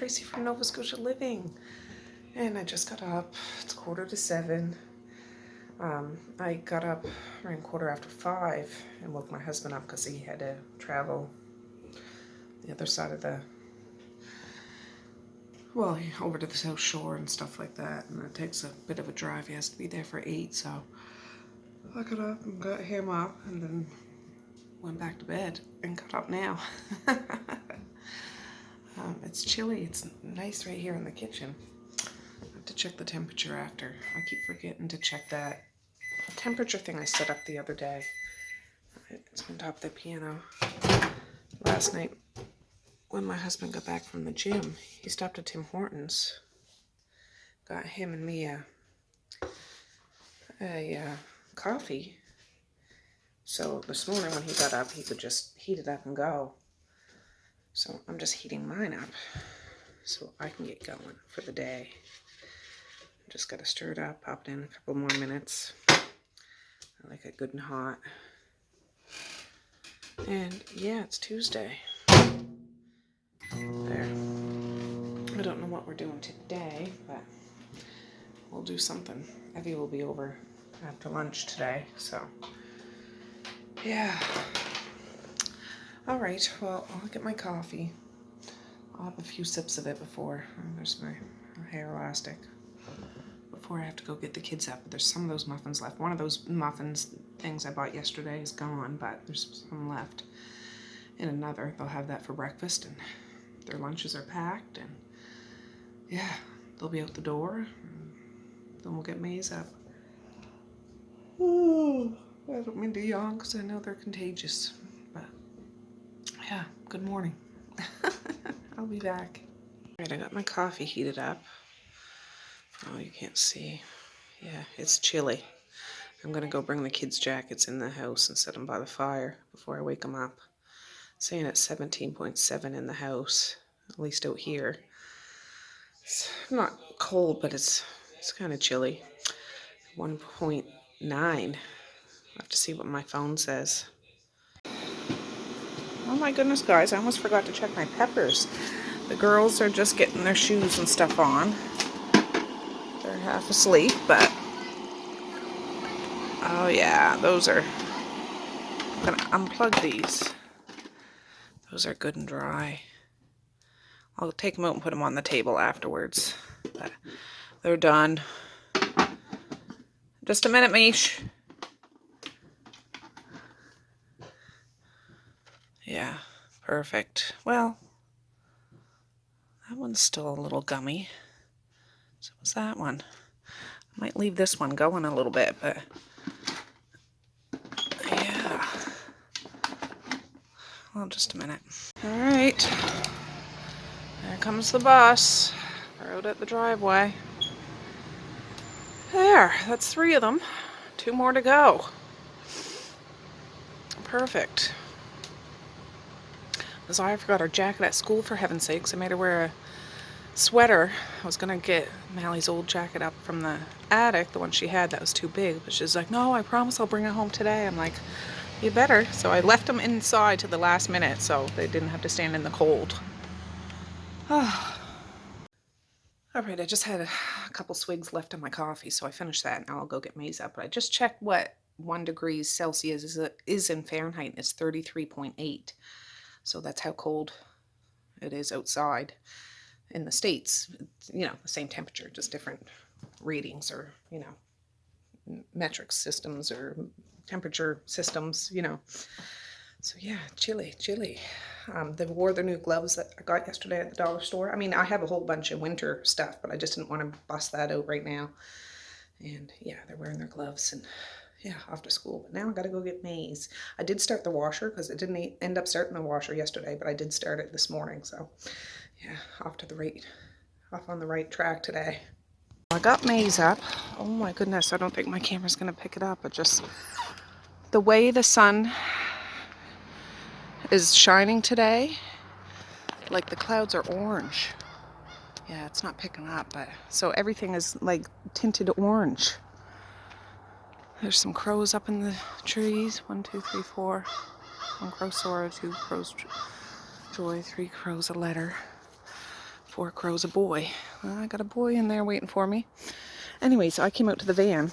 Tracey from Nova Scotia Living. And I just got up. It's 6:45. I got up around 5:15 and woke my husband up because he had to travel the other side of over to the South Shore and stuff like that. And it takes a bit of a drive. He has to be there for 8, so I got up and got him up and then went back to bed and got up now. It's chilly. It's nice right here in the kitchen. I have to check the temperature after. I keep forgetting to check that temperature thing I set up the other day. It's on top of the piano. Last night, when my husband got back from the gym, he stopped at Tim Hortons. Got him and me a coffee. So this morning when he got up, he could just heat it up and go. So I'm just heating mine up so I can get going for the day. Just got to stir it up, pop it in a couple more minutes. I like it good and hot. And yeah, it's Tuesday. There. I don't know what we're doing today, but we'll do something. Evie will be over after lunch today, so yeah. All right, well, I'll get my coffee. I'll have a few sips of it before. There's my hair elastic. Before I have to go get the kids up. There's some of those muffins left. One of those muffins things I bought yesterday is gone, but there's some left. And another, they'll have that for breakfast, and their lunches are packed, and yeah, they'll be out the door. Then we'll get Maze up. Oh, I don't mean to yawn because I know they're contagious, but yeah, good morning. I'll be back. All right, I got my coffee heated up. Oh, you can't see. Yeah, it's chilly. I'm gonna go bring the kids' jackets in the house and set them by the fire before I wake them up. Saying it's 17.7 in the house, at least out here. It's not cold, but it's kind of chilly. 1.9. I have to see what my phone says. Oh my goodness, guys, I almost forgot to check my peppers. The girls are just getting their shoes and stuff on. They're half asleep, but oh yeah, those are, I'm gonna unplug these. Those are good and dry. I'll take them out and put them on the table afterwards. But they're done. Just a minute, Mish. Yeah, perfect. Well, that one's still a little gummy. So was that one. I might leave this one going a little bit, but yeah. Well, just a minute. All right. There comes the bus. We're out at the driveway. There, that's 3 of them. 2 more to go. Perfect. Zaya forgot her jacket at school, for heaven's sakes. I made her wear a sweater. I was gonna get Mally's old jacket up from the attic, the one she had that was too big, but she's like, no, I promise I'll bring it home today. I'm like, you better. So I left them inside to the last minute so they didn't have to stand in the cold. All right, I just had a couple swigs left of my coffee, so I finished that, and now I'll go get Maze up. But I just checked what 1 degree Celsius is in Fahrenheit. It's 33.8. So that's how cold it is outside. In the States, you know, the same temperature, just different readings or, you know, metric systems or temperature systems, you know. So yeah, chilly. They wore their new gloves that I got yesterday at the dollar store. I mean, I have a whole bunch of winter stuff, but I just didn't want to bust that out right now. And yeah, they're wearing their gloves and yeah, off to school. But now I gotta go get Maze. I did start the washer because it didn't end up starting the washer yesterday, but I did start it this morning. So yeah, off on the right track today. I got Maze up. Oh my goodness, I don't think my camera's gonna pick it up, but just the way the sun is shining today, like the clouds are orange. Yeah, it's not picking up, but so everything is like tinted orange. There's some crows up in the trees. 1, 2, 3, 4. 1 crow Sora, 2 crows Joy, 3 crows a letter. Four crows a boy. Well, I got a boy in there waiting for me. Anyway, so I came out to the van.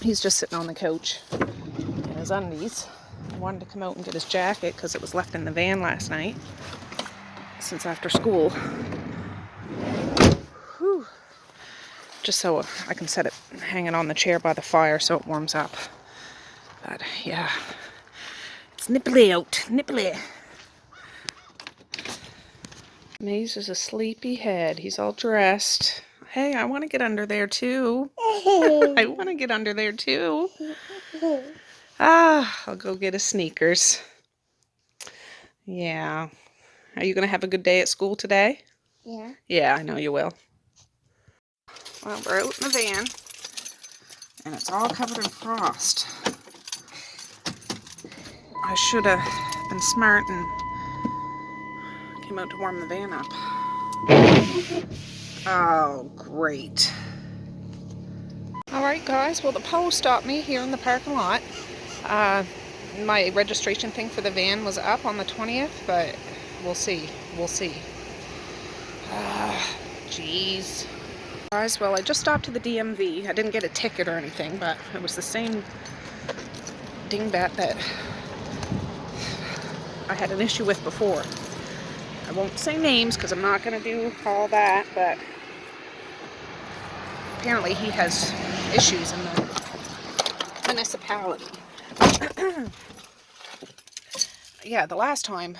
He's just sitting on the couch in his undies. I wanted to come out and get his jacket because it was left in the van last night since after school. Whew. Just so I can set it hanging on the chair by the fire so it warms up. But yeah, it's nipply out, nipply. Maze is a sleepy head. He's all dressed. Hey, I want to get under there too. I want to get under there too. I'll go get his sneakers. Yeah. Are you going to have a good day at school today? Yeah. Yeah, I know you will. Well, we're out in the van, and it's all covered in frost. I should have been smart and came out to warm the van up. Oh, great. Alright guys, well the Poe stopped me here in the parking lot. My registration thing for the van was up on the 20th, but we'll see. We'll see. Jeez. Guys, well I just stopped to the DMV. I didn't get a ticket or anything, but it was the same dingbat that I had an issue with before. I won't say names because I'm not going to do all that, but apparently he has issues in the municipality. Yeah, the last time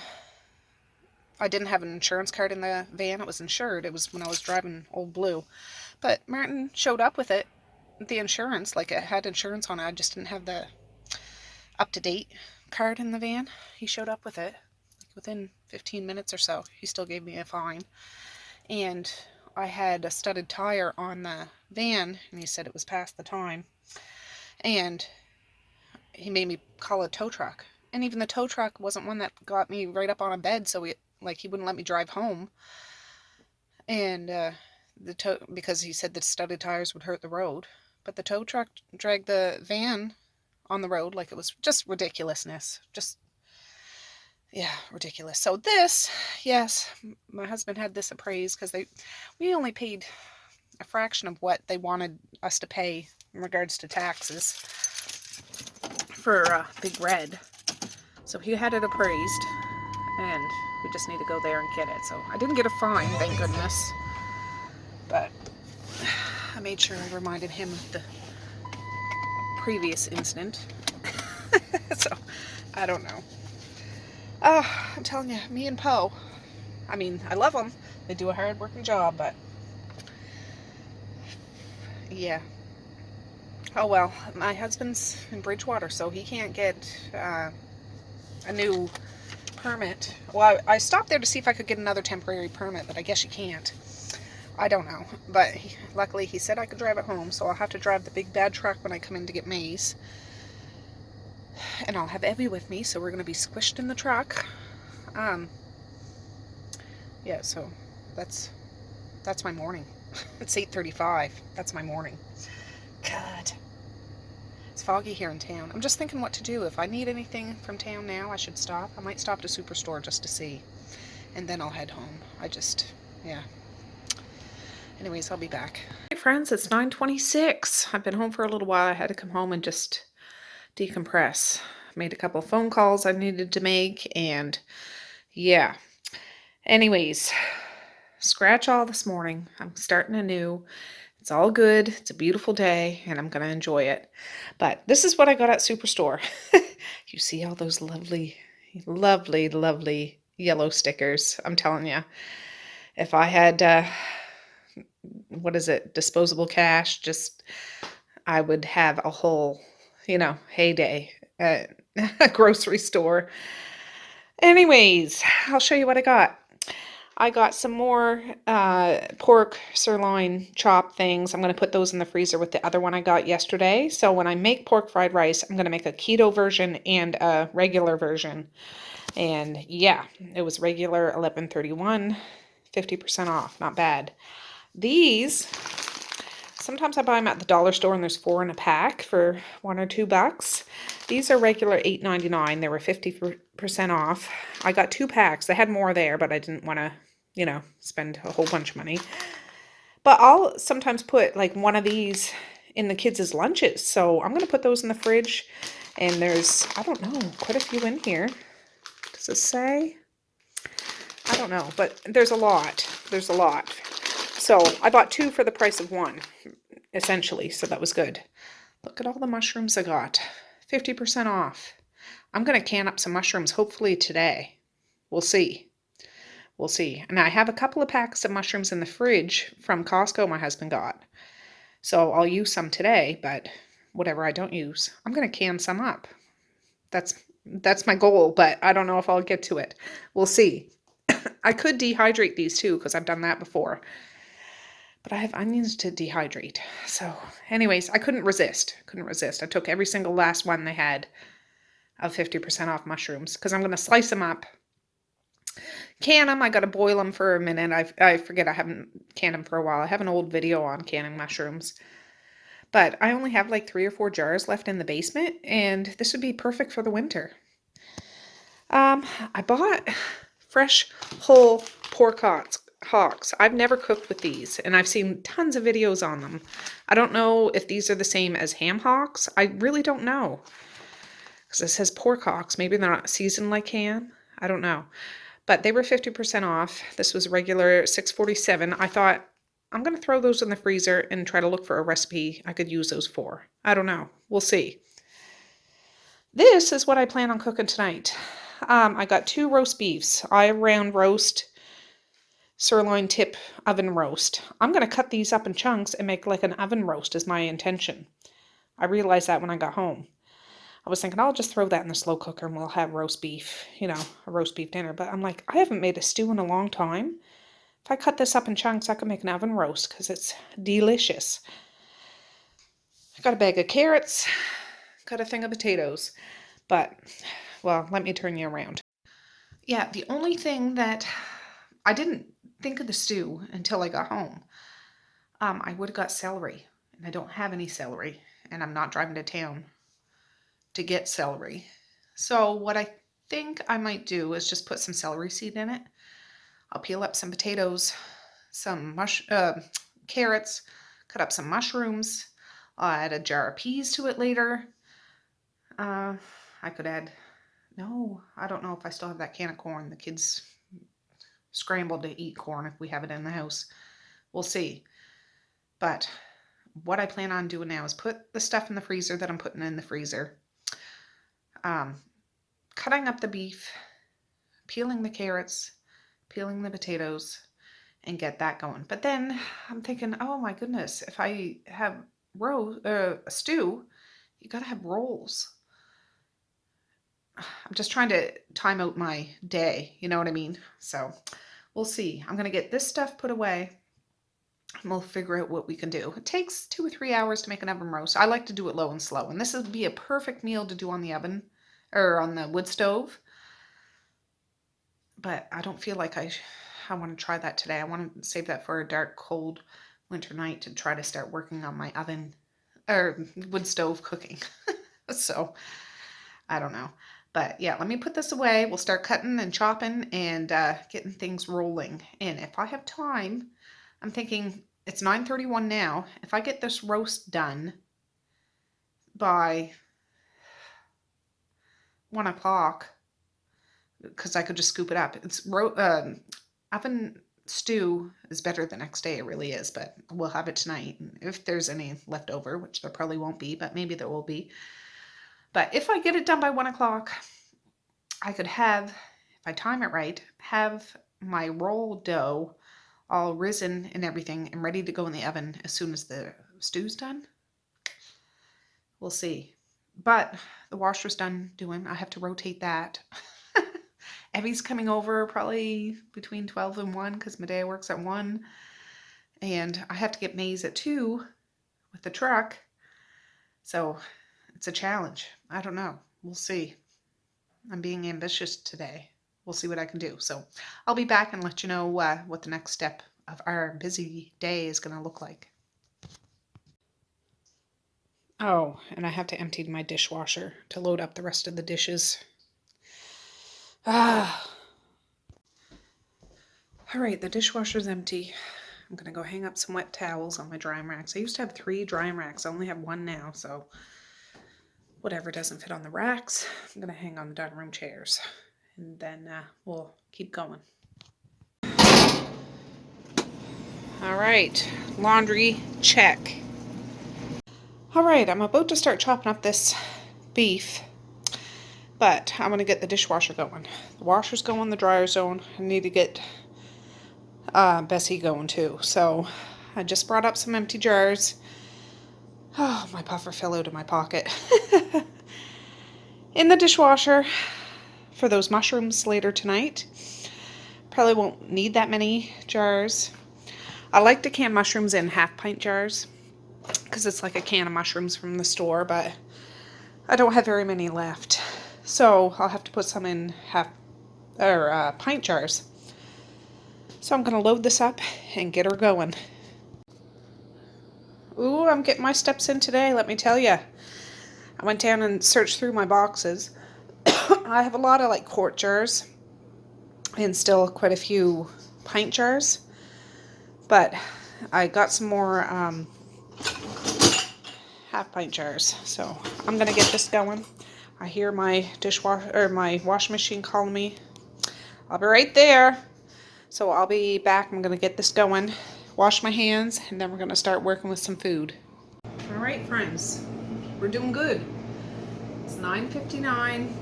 I didn't have an insurance card in the van. It was insured. It was when I was driving Old Blue. But Martin showed up with it, the insurance, like it had insurance on it. I just didn't have the up-to-date card in the van. He showed up with it. Within 15 minutes or so, he still gave me a fine. And I had a studded tire on the van, and he said it was past the time. And he made me call a tow truck. And even the tow truck wasn't one that got me right up on a bed, so he wouldn't let me drive home. And because he said the studded tires would hurt the road. But the tow truck dragged the van on the road like it was just ridiculousness. Just, yeah, ridiculous. So this, yes, my husband had this appraised because we only paid a fraction of what they wanted us to pay in regards to taxes for Big Red. So he had it appraised, and we just need to go there and get it. So I didn't get a fine, thank goodness. But I made sure I reminded him of the previous incident. So, I don't know. I'm telling you, me and Poe, I mean, I love them. They do a hard-working job, but yeah. Oh well, my husband's in Bridgewater, so he can't get a new permit. Well, I stopped there to see if I could get another temporary permit, but I guess you can't. I don't know. But luckily he said I could drive it home, so I'll have to drive the big bad truck when I come in to get Maze. And I'll have Evie with me, so we're going to be squished in the truck. Yeah, so that's my morning. It's 8:35. That's my morning. God. It's foggy here in town. I'm just thinking what to do. If I need anything from town now, I should stop. I might stop to Superstore just to see. And then I'll head home. Yeah. Anyways, I'll be back. Hey friends, it's 9:26. I've been home for a little while. I had to come home and just decompress. Made a couple phone calls I needed to make, and yeah. Anyways, scratch all this morning. I'm starting anew. It's all good. It's a beautiful day, and I'm going to enjoy it. But this is what I got at Superstore. You see all those lovely, lovely, lovely yellow stickers. I'm telling you, if I had, disposable cash, I would have a whole, heyday at a grocery store. Anyways, I'll show you what I got. I got some more pork sirloin chop things. I'm going to put those in the freezer with the other one I got yesterday. So when I make pork fried rice, I'm going to make a keto version and a regular version. And yeah, it was regular $11.31, 50% off. Not bad. These, sometimes I buy them at the dollar store and there's 4 in a pack for $1 or $2. These are regular $8.99. They were 50% off. I got 2 packs. They had more there, but I didn't want to you know, spend a whole bunch of money. But I'll sometimes put like one of these in the kids' lunches. So I'm going to put those in the fridge. And there's, I don't know, quite a few in here. Does it say? I don't know, but there's a lot. There's a lot. So I bought 2 for the price of 1, essentially. So that was good. Look at all the mushrooms I got. 50% off. I'm going to can up some mushrooms hopefully today. We'll see. We'll see. And I have a couple of packs of mushrooms in the fridge from Costco my husband got. So I'll use some today, but whatever I don't use, I'm going to can some up. That's my goal, but I don't know if I'll get to it. We'll see. I could dehydrate these too, because I've done that before. But I have onions to dehydrate. So anyways, I couldn't resist. I took every single last one they had of 50% off mushrooms, because I'm going to slice them up. Can them. I got to boil them for a minute. I forget I haven't canned them for a while. I have an old video on canning mushrooms. But I only have like 3 or 4 jars left in the basement, and this would be perfect for the winter. I bought fresh whole pork hocks. I've never cooked with these, and I've seen tons of videos on them. I don't know if these are the same as ham hocks. I really don't know. Because it says pork hocks. Maybe they're not seasoned like ham. I don't know. But they were 50% off. This was regular $6.47. I thought, I'm going to throw those in the freezer and try to look for a recipe I could use those for. I don't know. We'll see. This is what I plan on cooking tonight. I got 2 roast beefs. I round roast, sirloin tip oven roast. I'm going to cut these up in chunks and make like an oven roast is my intention. I realized that when I got home. I was thinking I'll just throw that in the slow cooker and we'll have roast beef, you know, a roast beef dinner. But I'm like, I haven't made a stew in a long time. If I cut this up in chunks, I could make an oven roast because it's delicious. I got a bag of carrots, got a thing of potatoes. But, well, let me turn you around. Yeah, the only thing that I didn't think of the stew until I got home. I would have got celery, and I don't have any celery, and I'm not driving to town to get celery. So what I think I might do is just put some celery seed in it. I'll peel up some potatoes, some carrots, cut up some mushrooms. I'll add a jar of peas to it later. I could add, no, I don't know if I still have that can of corn. The kids scrambled to eat corn if we have it in the house. We'll see. But what I plan on doing now is put the stuff in the freezer that I'm putting in the freezer. Cutting up the beef, peeling the carrots, peeling the potatoes, and get that going. But then I'm thinking, oh my goodness, if I have a stew, you gotta have rolls. I'm just trying to time out my day, you know what I mean? So we'll see. I'm gonna get this stuff put away and we'll figure out what we can do. It takes 2 or 3 hours to make an oven roast. I like to do it low and slow, and this would be a perfect meal to do on the oven or on the wood stove. But I don't feel like I want to try that today. I want to save that for a dark, cold winter night to try to start working on my oven or wood stove cooking. So I don't know. But yeah, let me put this away. We'll start cutting and chopping and getting things rolling. And if I have time, I'm thinking it's 9:31 now. If I get this roast done by 1 o'clock, because I could just scoop it up. It's oven stew is better the next day. It really is, but we'll have it tonight. If there's any left over, which there probably won't be, but maybe there will be. But if I get it done by 1 o'clock, I could have, if I time it right, have my roll dough all risen and everything and ready to go in the oven as soon as the stew's done. We'll see. But the washer's done doing. I have to rotate that. Evie's coming over probably between 12 and 1 because Medea works at 1. And I have to get Maze at 2 with the truck. So it's a challenge. I don't know. We'll see. I'm being ambitious today. We'll see what I can do. So I'll be back and let you know what the next step of our busy day is going to look like. Oh, and I have to empty my dishwasher to load up the rest of the dishes. All right, the dishwasher's empty. I'm gonna go hang up some wet towels on my drying racks. I used to have 3 drying racks. I only have 1 now, so whatever doesn't fit on the racks, I'm gonna hang on the dining room chairs. And then we'll keep going. All right, laundry check. All right, I'm about to start chopping up this beef, but I'm gonna get the dishwasher going. The washer's going, the dryer's going. I need to get Bessie going too. So I just brought up some empty jars. Oh, my puffer fell out of my pocket. In the dishwasher for those mushrooms later tonight. Probably won't need that many jars. I like to can mushrooms in half-pint jars because it's like a can of mushrooms from the store, but I don't have very many left. So I'll have to put some in pint jars. So I'm going to load this up and get her going. Ooh, I'm getting my steps in today, let me tell you. I went down and searched through my boxes. I have a lot of like quart jars and still quite a few pint jars. But I got some more half-pint jars. So I'm going to get this going. I hear my my washing machine calling me. I'll be right there. So I'll be back. I'm going to get this going, wash my hands, and then we're going to start working with some food. All right, friends. We're doing good. It's 9:59,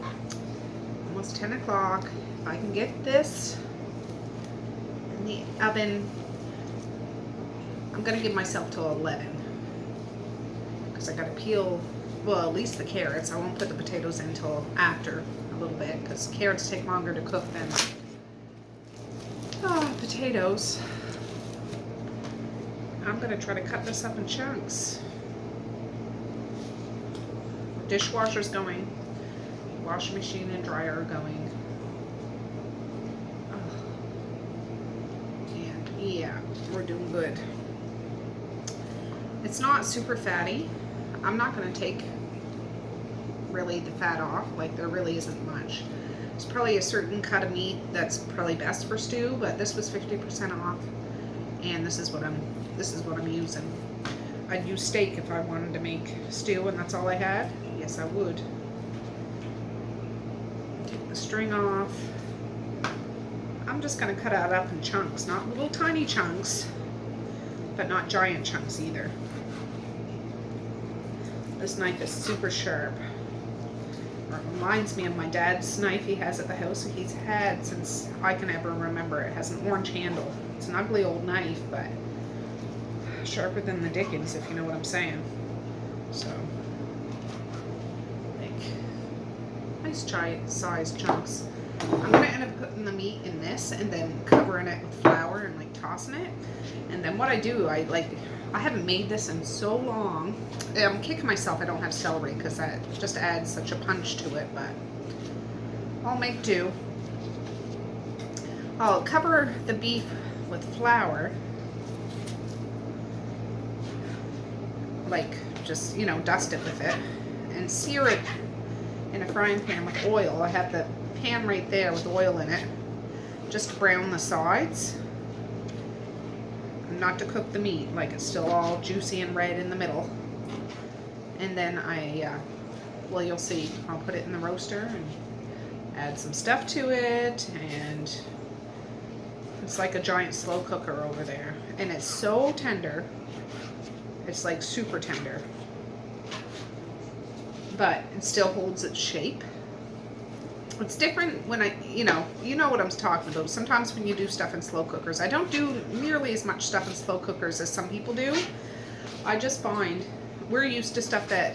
almost 10 o'clock. If I can get this in the oven, I'm going to give myself till 11. Because I got to peel, well, at least the carrots. I won't put the potatoes in till after a little bit, because carrots take longer to cook than potatoes. I'm going to try to cut this up in chunks. Dishwasher's going. Washing machine and dryer are going. And yeah, we're doing good. It's not super fatty. I'm not going to take really the fat off. Like, there really isn't much. There's probably a certain cut of meat that's probably best for stew, but this was 50% off, and this is what I'm using. I'd use steak if I wanted to make stew and that's all I had. Yes, I would. Take the string off. I'm just going to cut it up in chunks, not little tiny chunks, but not giant chunks either. This knife is super sharp. It reminds me of my dad's knife he has at the house that he's had since I can ever remember. It has an orange handle. It's an ugly old knife, but sharper than the dickens, if you know what I'm saying. So, like, nice sized chunks. I'm going to end up putting the meat in this and then covering it with flour and like tossing it. And then what I do, I haven't made this in so long. I'm kicking myself I don't have celery because that just adds such a punch to it, but I'll make do. I'll cover the beef with flour, like just, you know, dust it with it, and sear it in a frying pan with oil. I have the pan right there with oil in it, just to brown the sides. Not to cook the meat, like it's still all juicy and red in the middle. And then well, you'll see, I'll put it in the roaster and add some stuff to it, and it's like a giant slow cooker over there. And it's so tender, it's like super tender, but it still holds its shape. It's different when you know what I'm talking about. Sometimes when you do stuff in slow cookers, I don't do nearly as much stuff in slow cookers as some people do. I just find we're used to stuff that,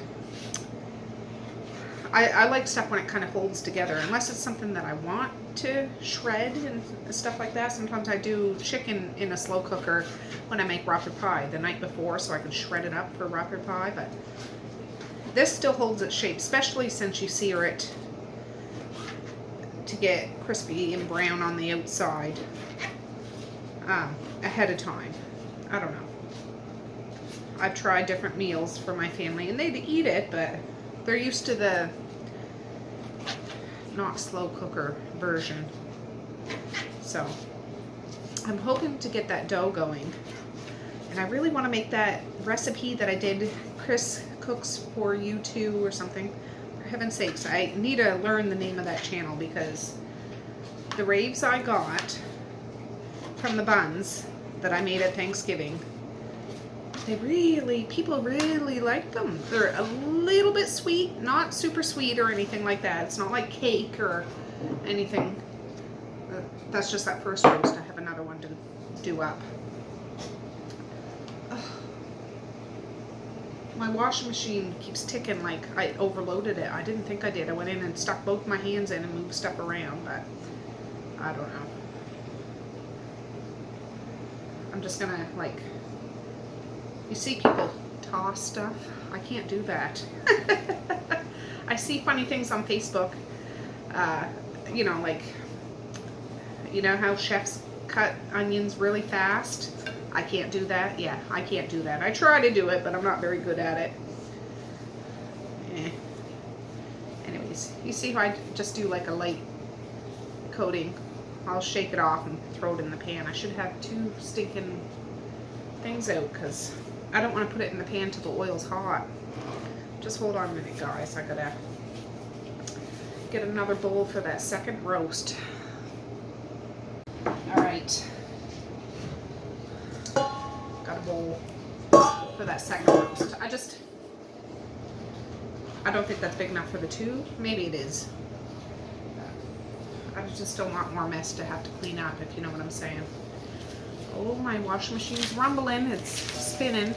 I like stuff when it kind of holds together, unless it's something that I want to shred and stuff like that. Sometimes I do chicken in a slow cooker when I make raw pie the night before, so I can shred it up for raw pie, but this still holds its shape, especially since you sear it to get crispy and brown on the outside ahead of time. I don't know. I've tried different meals for my family and they'd eat it, but they're used to the not slow cooker version. So I'm hoping to get that dough going. And I really want to make that recipe that I did, Chris Cooks for You Too or something. For heaven's sakes, I need to learn the name of that channel, because the raves I got from the buns that I made at Thanksgiving, people really like them. They're a little bit sweet, not super sweet or anything like that. It's not like cake or anything. That's just that first roast. I have another one to do up. My washing machine keeps ticking like I overloaded it. I didn't think I did. I went in and stuck both my hands in and moved stuff around, but I don't know. I'm just gonna, like, you see people toss stuff. I can't do that. I see funny things on Facebook. You know, like, you know how chefs cut onions really fast? I can't do that. Yeah, I can't do that. I try to do it, but I'm not very good at it. Anyways, you see how I just do like a light coating? I'll shake it off and throw it in the pan. I should have 2 stinking things out, because I don't want to put it in the pan till the oil's hot. Just hold on a minute, guys. I gotta get another bowl for that second roast. Alright. Got a bowl for that second roast. I don't think that's big enough for the 2. Maybe it is. I just don't want more mess to have to clean up, if you know what I'm saying. Oh, my washing machine's rumbling. It's spinning.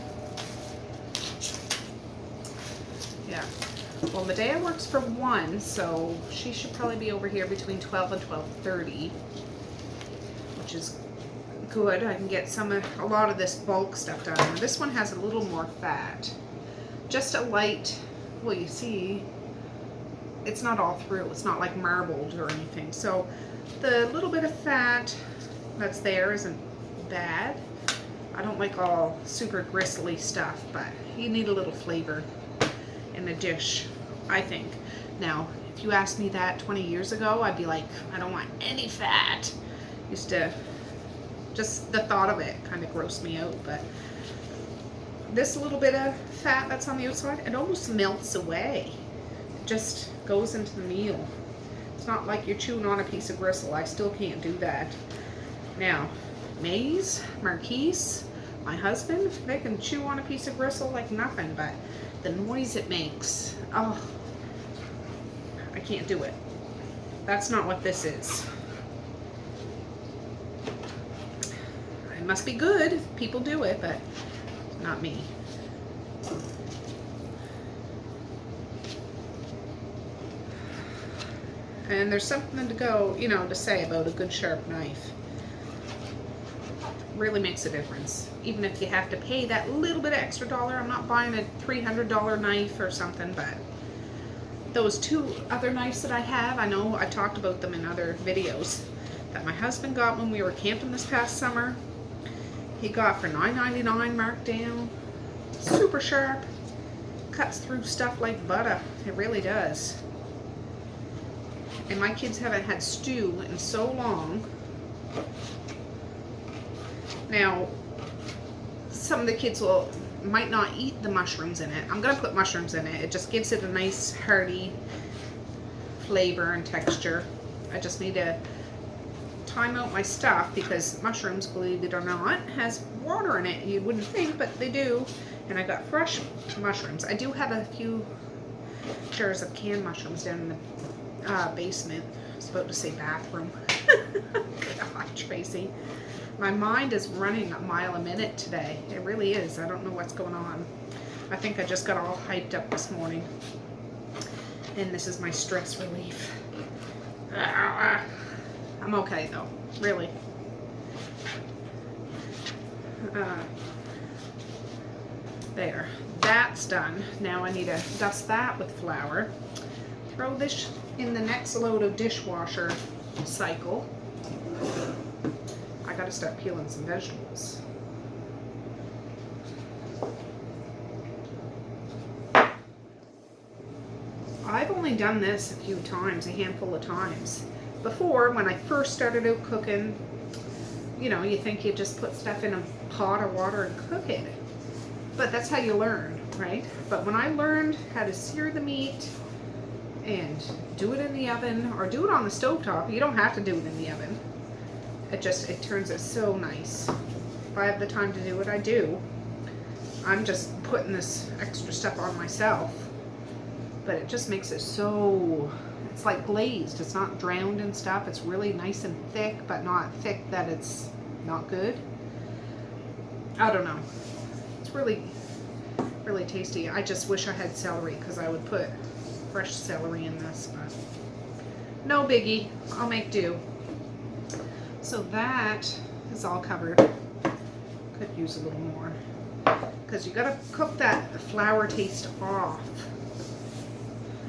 Yeah. Well, the day works for 1, so she should probably be over here between 12 and 12:30, which is good. I can get a lot of this bulk stuff done. This one has a little more fat. Just a light, well, you see, it's not all through. It's not like marbled or anything. So the little bit of fat that's there isn't bad. I don't like all super gristly stuff, but you need a little flavor in a dish, I think. Now, if you asked me that 20 years ago, I'd be like, I don't want any fat. Just the thought of it kind of grossed me out, but this little bit of fat that's on the outside, it almost melts away. It just goes into the meal. It's not like you're chewing on a piece of gristle. I still can't do that. Now, Maze, Marquise, my husband, they can chew on a piece of gristle like nothing, but the noise it makes, oh, I can't do it. That's not what this is. It must be good if people do it, but not me. And there's something to say about a good sharp knife. Really makes a difference. Even if you have to pay that little bit of extra dollar. I'm not buying a $300 knife or something, but those 2 other knives that I have, I know I talked about them in other videos, that my husband got when we were camping this past summer. He got for $9.99 marked down. Super sharp. Cuts through stuff like butter. It really does. And my kids haven't had stew in so long. Now, some of the kids might not eat the mushrooms in it. I'm going to put mushrooms in it. It just gives it a nice hearty flavor and texture. I just need to time out my stuff, because mushrooms, believe it or not, has water in it. You wouldn't think, but they do. And I got fresh mushrooms. I do have a few jars of canned mushrooms down in the basement. I was about to say bathroom. God, Tracy. My mind is running a mile a minute today. It really is. I don't know what's going on. I think I just got all hyped up this morning. And this is my stress relief. I'm okay though, really. There. That's done. Now I need to dust that with flour. Throw this in the next load of dishwasher cycle. I gotta start peeling some vegetables. I've only done this a few times, a handful of times. Before, when I first started out cooking, you know, you think you just put stuff in a pot of water and cook it. But that's how you learn, right? But when I learned how to sear the meat and do it in the oven or do it on the stovetop, you don't have to do it in the oven. It turns it so nice. If I have the time to do it, I do. I'm just putting this extra stuff on myself. But it just makes it so, it's like glazed. It's not drowned in stuff. It's really nice and thick, but not thick that it's not good. I don't know. It's really, really tasty. I just wish I had celery because I would put fresh celery in this, but no biggie. I'll make do. So that is all covered. Could use a little more because you gotta cook that flour taste off.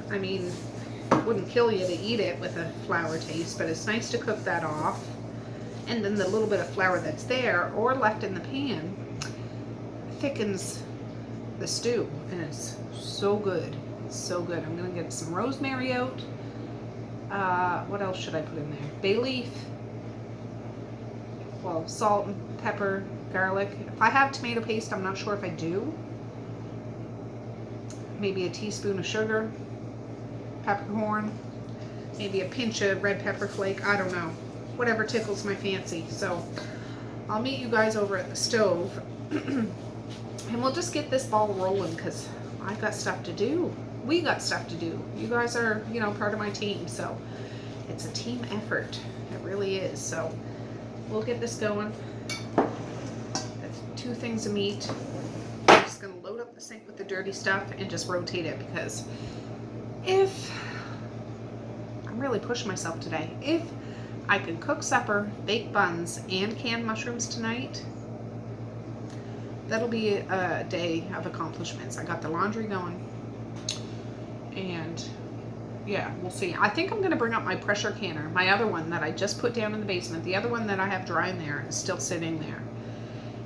I mean, it wouldn't kill you to eat it with a flour taste, but it's nice to cook that off. And then the little bit of flour that's there or left in the pan thickens the stew, and it's so good. It's so good. I'm gonna get some rosemary out. What else should I put in there? Bay leaf. Well, salt and pepper, garlic. If I have tomato paste, I'm not sure if I do. Maybe a teaspoon of sugar, peppercorn, maybe a pinch of red pepper flake. I don't know. Whatever tickles my fancy. So I'll meet you guys over at the stove and we'll just get this ball rolling because I've got stuff to do. We got stuff to do. You guys are, you know, part of my team. So it's a team effort. It really is. So we'll get this going. That's 2 things of meat. I'm just going to load up the sink with the dirty stuff and just rotate it because if I'm really pushing myself today, if I could cook supper, bake buns, and canned mushrooms tonight, that'll be a day of accomplishments. I got the laundry going, and yeah, we'll see. I think I'm going to bring up my pressure canner, my other one that I just put down in the basement. The other one that I have drying there is still sitting there.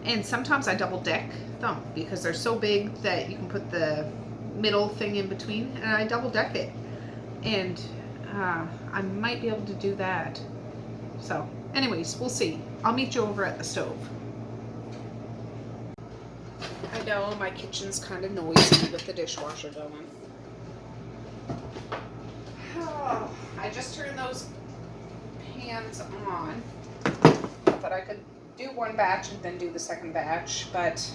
And sometimes I double deck them because they're so big that you can put the middle thing in between, and I double deck it. And I might be able to do that. So anyways, we'll see. I'll meet you over at the stove. I know my kitchen's kind of noisy with the dishwasher going. Oh, I just turned those pans on, but I could do one batch and then do the second batch, but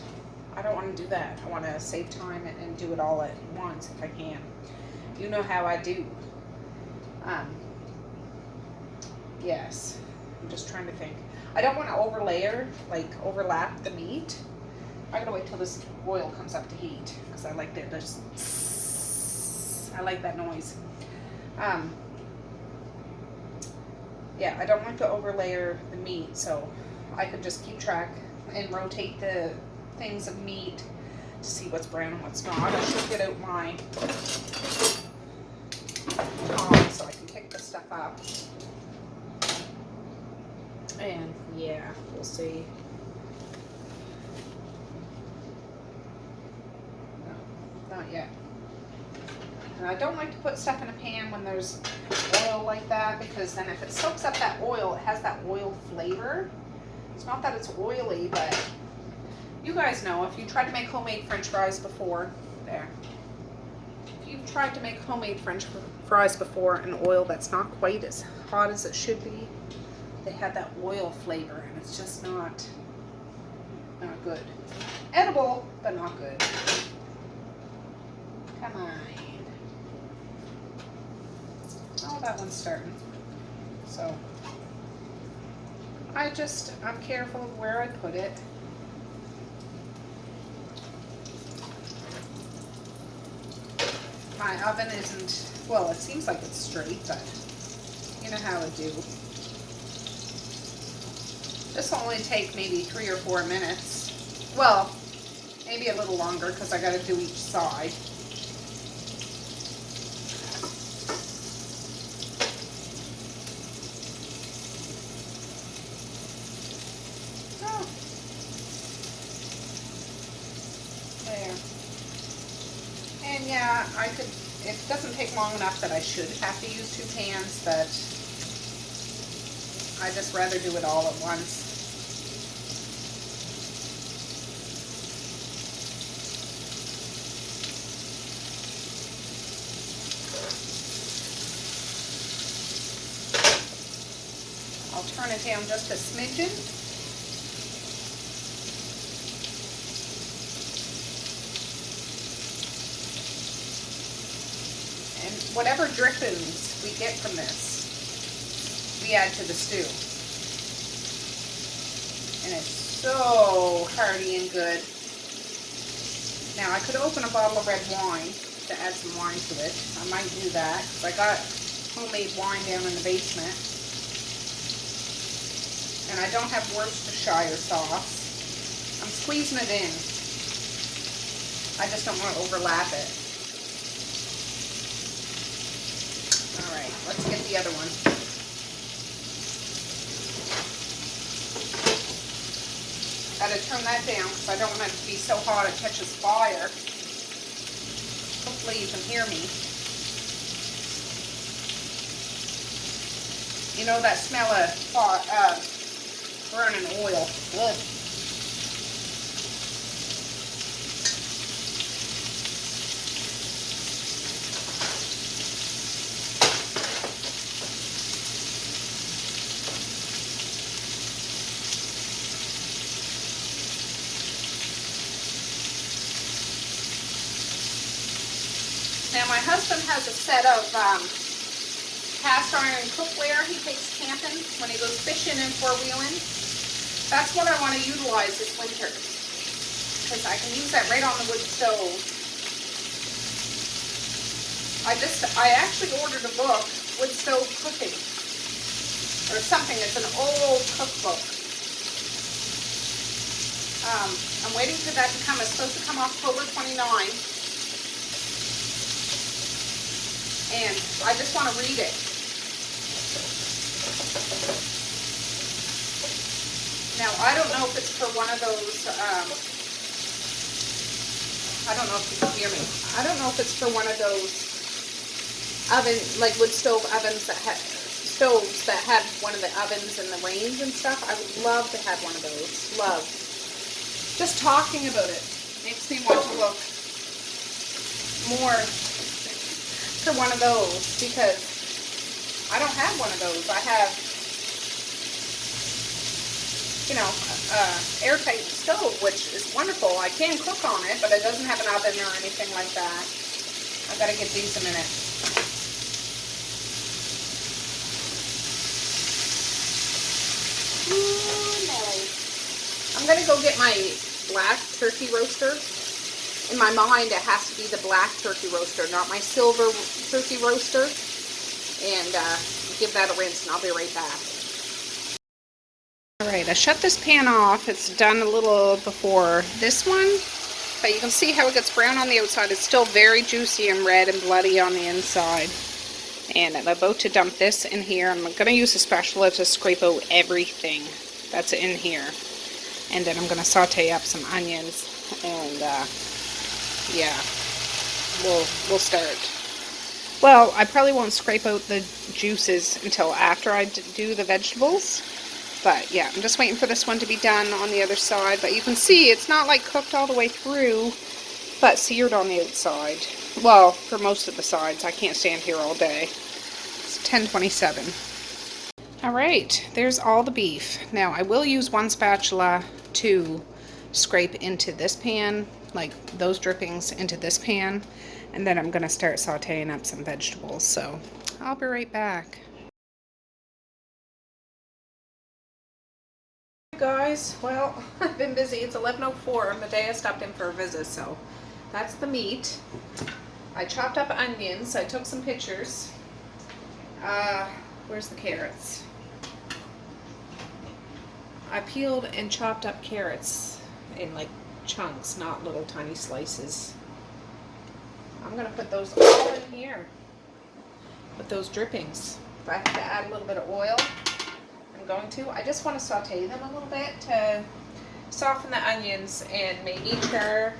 I don't want to do that. I want to save time and do it all at once if I can. You know how I do. Yes, I'm just trying to think. I don't want to overlap the meat. I gotta wait till this oil comes up to heat because I like that. I like that noise. Yeah, I don't want to overlayer the meat, so I could just keep track and rotate the things of meat to see what's brown and what's not. I should get out my tongs so I can pick the stuff up. And yeah, we'll see. No, not yet. And I don't like to put stuff in a pan when there's oil like that, because then if it soaks up that oil, it has that oil flavor. It's not that it's oily, but you guys know if you tried to make homemade French fries before, if you've tried to make homemade French fries before in oil that's not quite as hot as it should be, they have that oil flavor, and it's just not good. Edible, but not good. Come on. Oh, that one's starting. So I'm careful of where I put it. My oven isn't, well, it seems like it's straight, but you know how I do. This will only take maybe 3 or 4 minutes. Well, maybe a little longer because I got to do each side. Oh. There. And yeah, it doesn't take long enough that I should have to use 2 pans, but I just rather do it all at once. turn it down just a smidgen. And whatever drippings we get from this, we add to the stew. And it's so hearty and good. Now I could open a bottle of red wine to add some wine to it. I might do that because I got homemade wine down in the basement. And I don't have Worcestershire sauce. I'm squeezing it in. I just don't want to overlap it. Alright, let's get the other one. Gotta turn that down because I don't want it to be so hot it catches fire. Hopefully you can hear me. You know that smell of burning oil. Ugh. Now my husband has a set of cast iron cookware he takes camping when he goes fishing and four-wheeling. That's what I want to utilize this winter because I can use that right on the wood stove. I actually ordered a book, Wood Stove Cooking, or something. It's an old cookbook. I'm waiting for that to come. It's supposed to come October 29th. And I just want to read it. Now, I don't know if it's for one of those, I don't know if you can hear me. I don't know if it's for one of those like wood stove ovens that have, stoves that have one of the ovens and the range and stuff. I would love to have one of those. Love. Just talking about it makes me want to look more for one of those because I don't have one of those. I have, you know, airtight stove, which is wonderful. I can cook on it, but it doesn't have an oven or anything like that. I've got to get these a minute. Ooh, no. I'm going to go get my black turkey roaster. In my mind, it has to be the black turkey roaster, not my silver turkey roaster. And give that a rinse, and I'll be right back. Alright, I shut this pan off. It's done a little before this one. But you can see how it gets brown on the outside. It's still very juicy and red and bloody on the inside. And I'm about to dump this in here. I'm going to use a spatula to scrape out everything that's in here. And then I'm going to saute up some onions. And yeah, we'll start. Well, I probably won't scrape out the juices until after I do the vegetables. But yeah, I'm just waiting for this one to be done on the other side. But you can see it's not like cooked all the way through, but seared on the outside. Well, for most of the sides. I can't stand here all day. It's 10:27. Alright, there's all the beef. Now, I will use one spatula to scrape into this pan, like those drippings into this pan. And then I'm going to start sauteing up some vegetables. So, I'll be right back. Guys, well, I've been busy. It's 11:04 on the day I stopped in for a visit, so that's the meat. I chopped up onions. I took some pictures. Where's the carrots? I peeled and chopped up carrots in like chunks, not little tiny slices. I'm going to put those all in here with those drippings. If I have to add a little bit of oil, going to. I just want to saute them a little bit to soften the onions and maybe char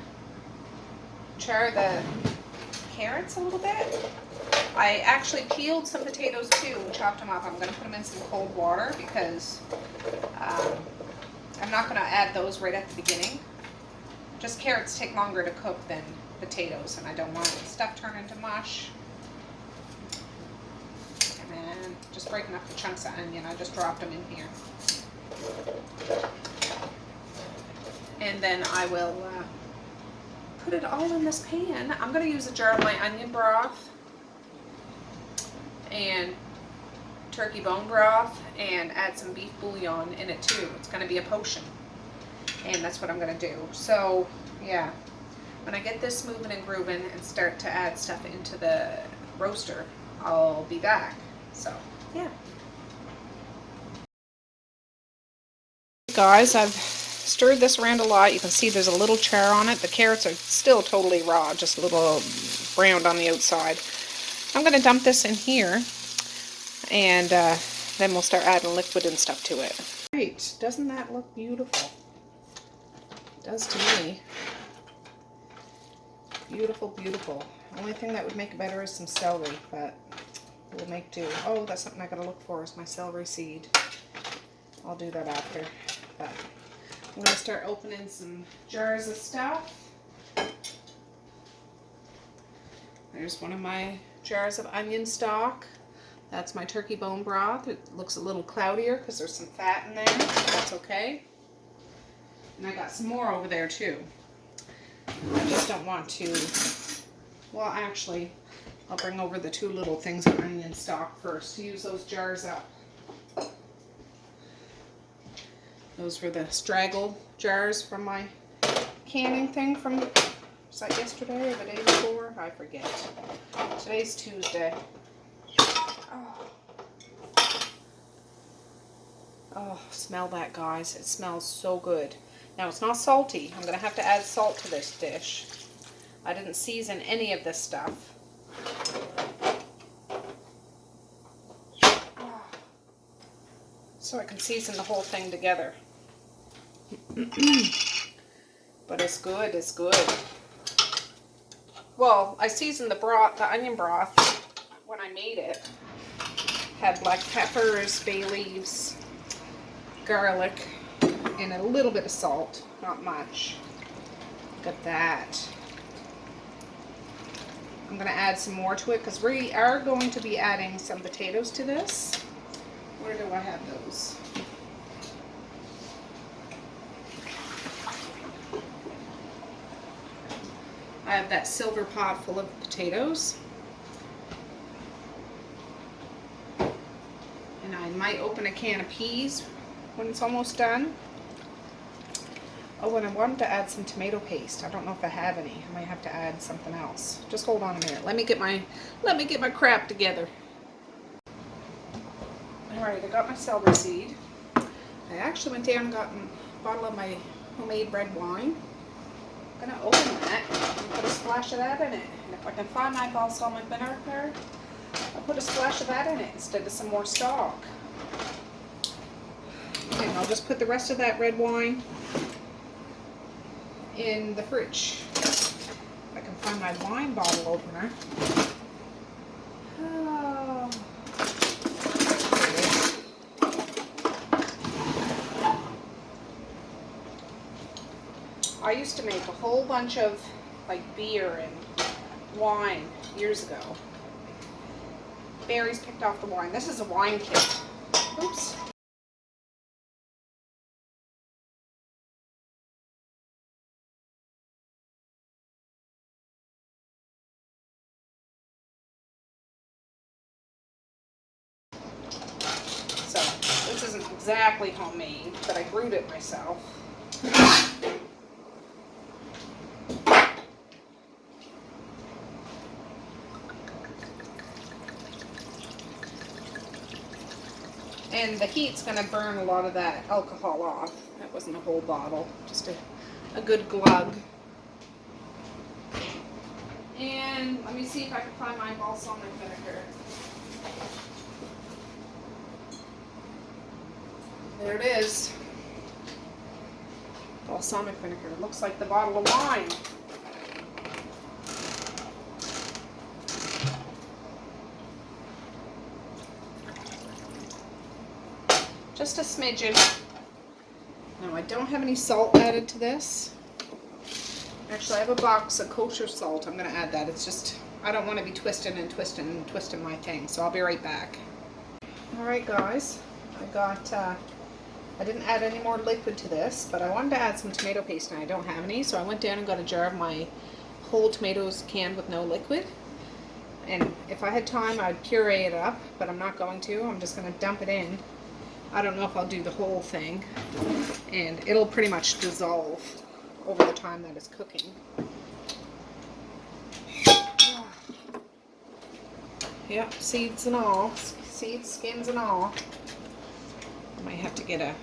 the carrots a little bit. I actually peeled some potatoes too and chopped them up. I'm going to put them in some cold water because I'm not going to add those right at the beginning. Just carrots take longer to cook than potatoes, and I don't want stuff turn into mush. And then just breaking up the chunks of onion. I just dropped them in here. And then I will put it all in this pan. I'm going to use a jar of my onion broth and turkey bone broth and add some beef bouillon in it too. It's going to be a potion. And that's what I'm going to do. So, yeah. When I get this moving and grooving and start to add stuff into the roaster, I'll be back. So, yeah. Guys, I've stirred this around a lot. You can see there's a little char on it. The carrots are still totally raw, just a little browned on the outside. I'm going to dump this in here, and then we'll start adding liquid and stuff to it. Great. Doesn't that look beautiful? It does to me. Beautiful, beautiful. The only thing that would make it better is some celery, but we'll make do. Oh, that's something I gotta look for, is my celery seed. I'll do that after. But I'm gonna start opening some jars of stuff. There's one of my jars of onion stock. That's my turkey bone broth. It looks a little cloudier because there's some fat in there. That's okay. And I got some more over there too. I just don't want to, well actually, I'll bring over the 2 little things of onion stock first to use those jars up. Those were the straggle jars from my canning thing from, was that yesterday or the day before? I forget. Today's Tuesday. Oh, smell that, guys. It smells so good. Now, it's not salty. I'm going to have to add salt to this dish. I didn't season any of this stuff. So I can season the whole thing together. But it's good, it's good. Well, I seasoned the broth, the onion broth, when I made it. Had black peppers, bay leaves, garlic, and a little bit of salt, not much. Look at that. I'm going to add some more to it because we are going to be adding some potatoes to this. Where do I have those? I have that silver pot full of potatoes. And I might open a can of peas when it's almost done. Oh, and I wanted to add some tomato paste. I don't know if I have any. I might have to add something else. Just hold on a minute. Let me get my crap together. Alright, I got my celery seed. I actually went down and got a bottle of my homemade red wine. I'm gonna open that and put a splash of that in it. And if I can find my balsamic vinegar, I'll put a splash of that in it instead of some more stock. And I'll just put the rest of that red wine in the fridge. If I can find my wine bottle opener. Oh. I used to make a whole bunch of like beer and wine years ago. Berries picked off the wine. This is a wine kit. Oops. So, this isn't exactly homemade, but I brewed it myself. And the heat's going to burn a lot of that alcohol off. That wasn't a whole bottle, just a good glug. And let me see if I can find my balsamic vinegar. There it is. Balsamic vinegar. It looks like the bottle of wine. Just a smidgen. Now I don't have any salt added to this. Actually, I have a box of kosher salt. I'm going to add that. It's just, I don't want to be twisting my thing, so I'll be right back. Alright guys, I didn't add any more liquid to this, but I wanted to add some tomato paste and I don't have any, so I went down and got a jar of my whole tomatoes canned with no liquid. And if I had time, I'd puree it up, but I'm not going to. I'm just going to dump it in. I don't know if I'll do the whole thing, and it'll pretty much dissolve over the time that it's cooking. Yep, seeds and all, seeds, skins and all. I might have to get a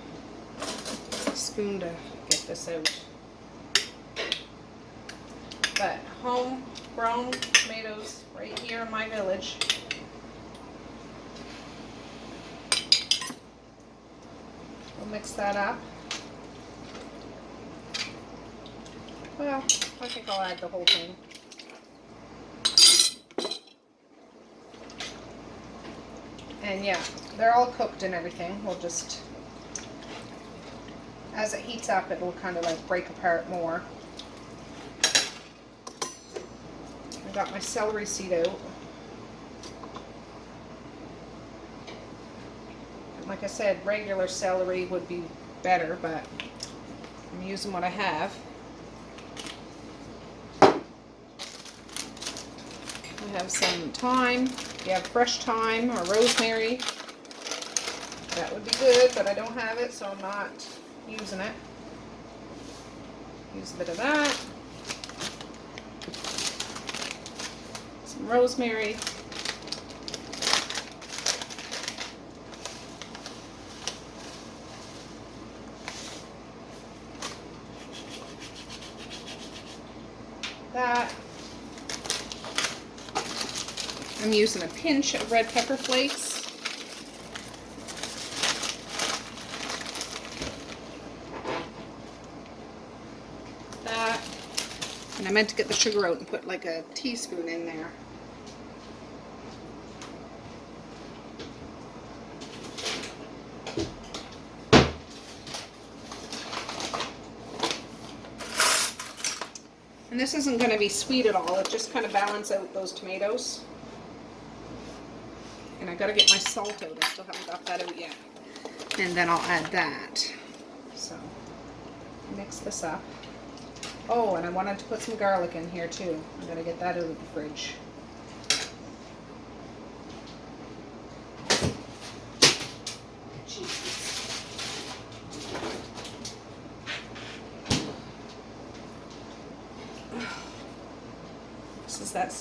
spoon to get this out. But homegrown tomatoes right here in my village. We'll mix that up. Well, I think I'll add the whole thing. And yeah, they're all cooked and everything. We'll just, as it heats up, it'll kind of like break apart more. I got my celery seed out. Like I said, regular celery would be better, but I'm using what I have. I have some thyme. If you have fresh thyme or rosemary, that would be good, but I don't have it, so I'm not using it. Use a bit of that. Some rosemary. That. I'm using a pinch of red pepper flakes. That. And I meant to get the sugar out and put like a teaspoon in there. And this isn't going to be sweet at all. It just kind of balances out those tomatoes. And I got to get my salt out. I still haven't got that out yet. And then I'll add that. So, mix this up. Oh, and I wanted to put some garlic in here too. I'm going to get that out of the fridge. This is that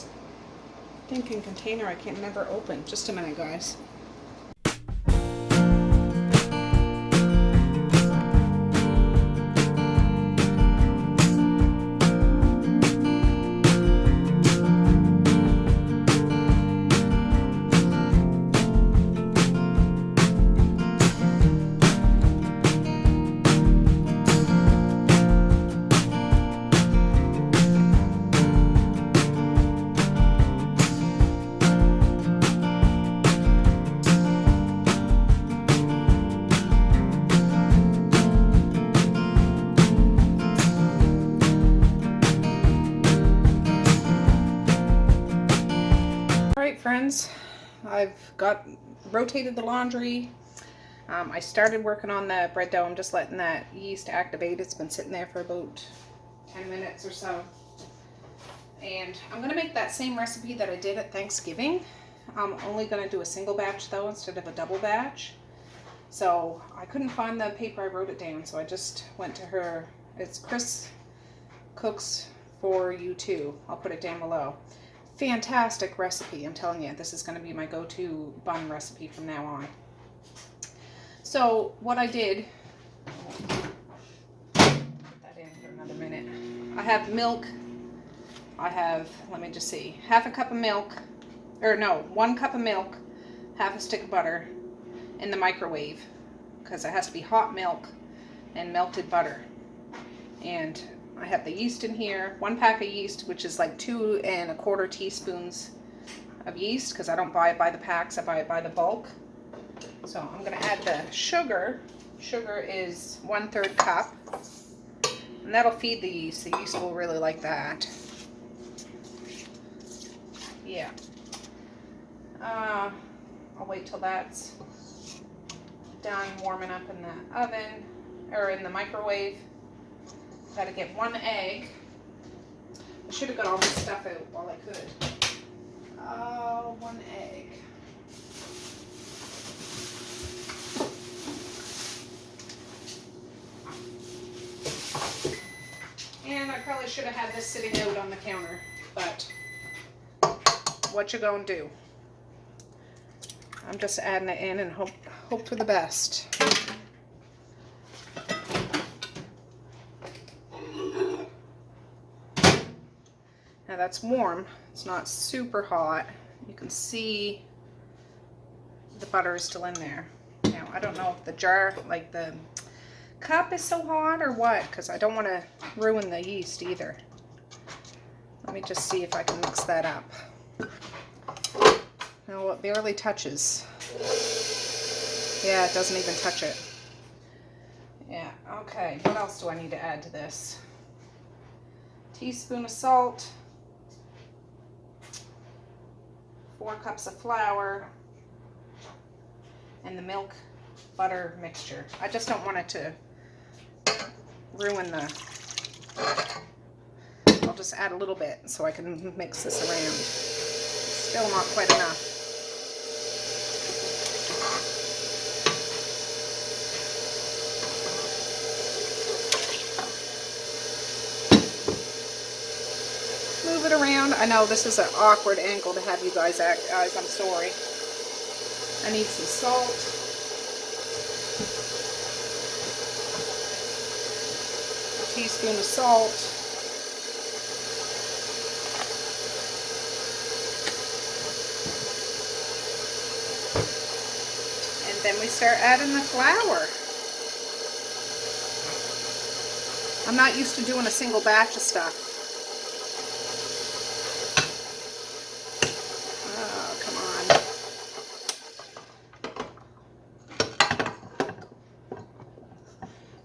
stinking container I can't never open. Just a minute, guys. Friends, I've rotated the laundry. I started working on the bread dough. I'm just letting that yeast activate. It's been sitting there for about 10 minutes or so. And I'm going to make that same recipe that I did at Thanksgiving. I'm only going to do a single batch though instead of a double batch. So I couldn't find the paper I wrote it down, so I just went to her. It's Chris Cooks for You Too. I'll put it down below. Fantastic recipe, I'm telling you. This is going to be my go-to bun recipe from now on. So what I did, put that in for another minute. I have milk. I have, let me just see, half a cup of milk, or no, 1 cup of milk, half a stick of butter in the microwave, because it has to be hot milk and melted butter. And I have the yeast in here, 1 pack of yeast, which is like 2 1/4 teaspoons of yeast, because I don't buy it by the packs, I buy it by the bulk. So I'm going to add the sugar. Sugar is 1/3 cup, and that'll feed the yeast. The yeast will really like that. Yeah. I'll I'll wait till that's done warming up in the oven or in the microwave. Gotta get 1 egg. I should have got all this stuff out while I could. Oh, 1 egg. And I probably should have had this sitting out on the counter, but what you gonna do? I'm just adding it in and hope for the best. Now that's warm. It's not super hot. You can see the butter is still in there. Now I don't know if the jar, like the cup, is so hot or what, because I don't want to ruin the yeast either. Let me just see if I can mix that up. No, it barely touches. Yeah, it doesn't even touch it. Yeah, okay. What else do I need to add to this? Teaspoon of salt. 4 cups of flour. And the milk butter mixture. I just don't want it to ruin the... I'll just add a little bit so I can mix this around. Still not quite enough. Move it around. I know this is an awkward angle to have you guys at, guys. I'm sorry. I need some salt. A teaspoon of salt. And then we start adding the flour. I'm not used to doing a single batch of stuff.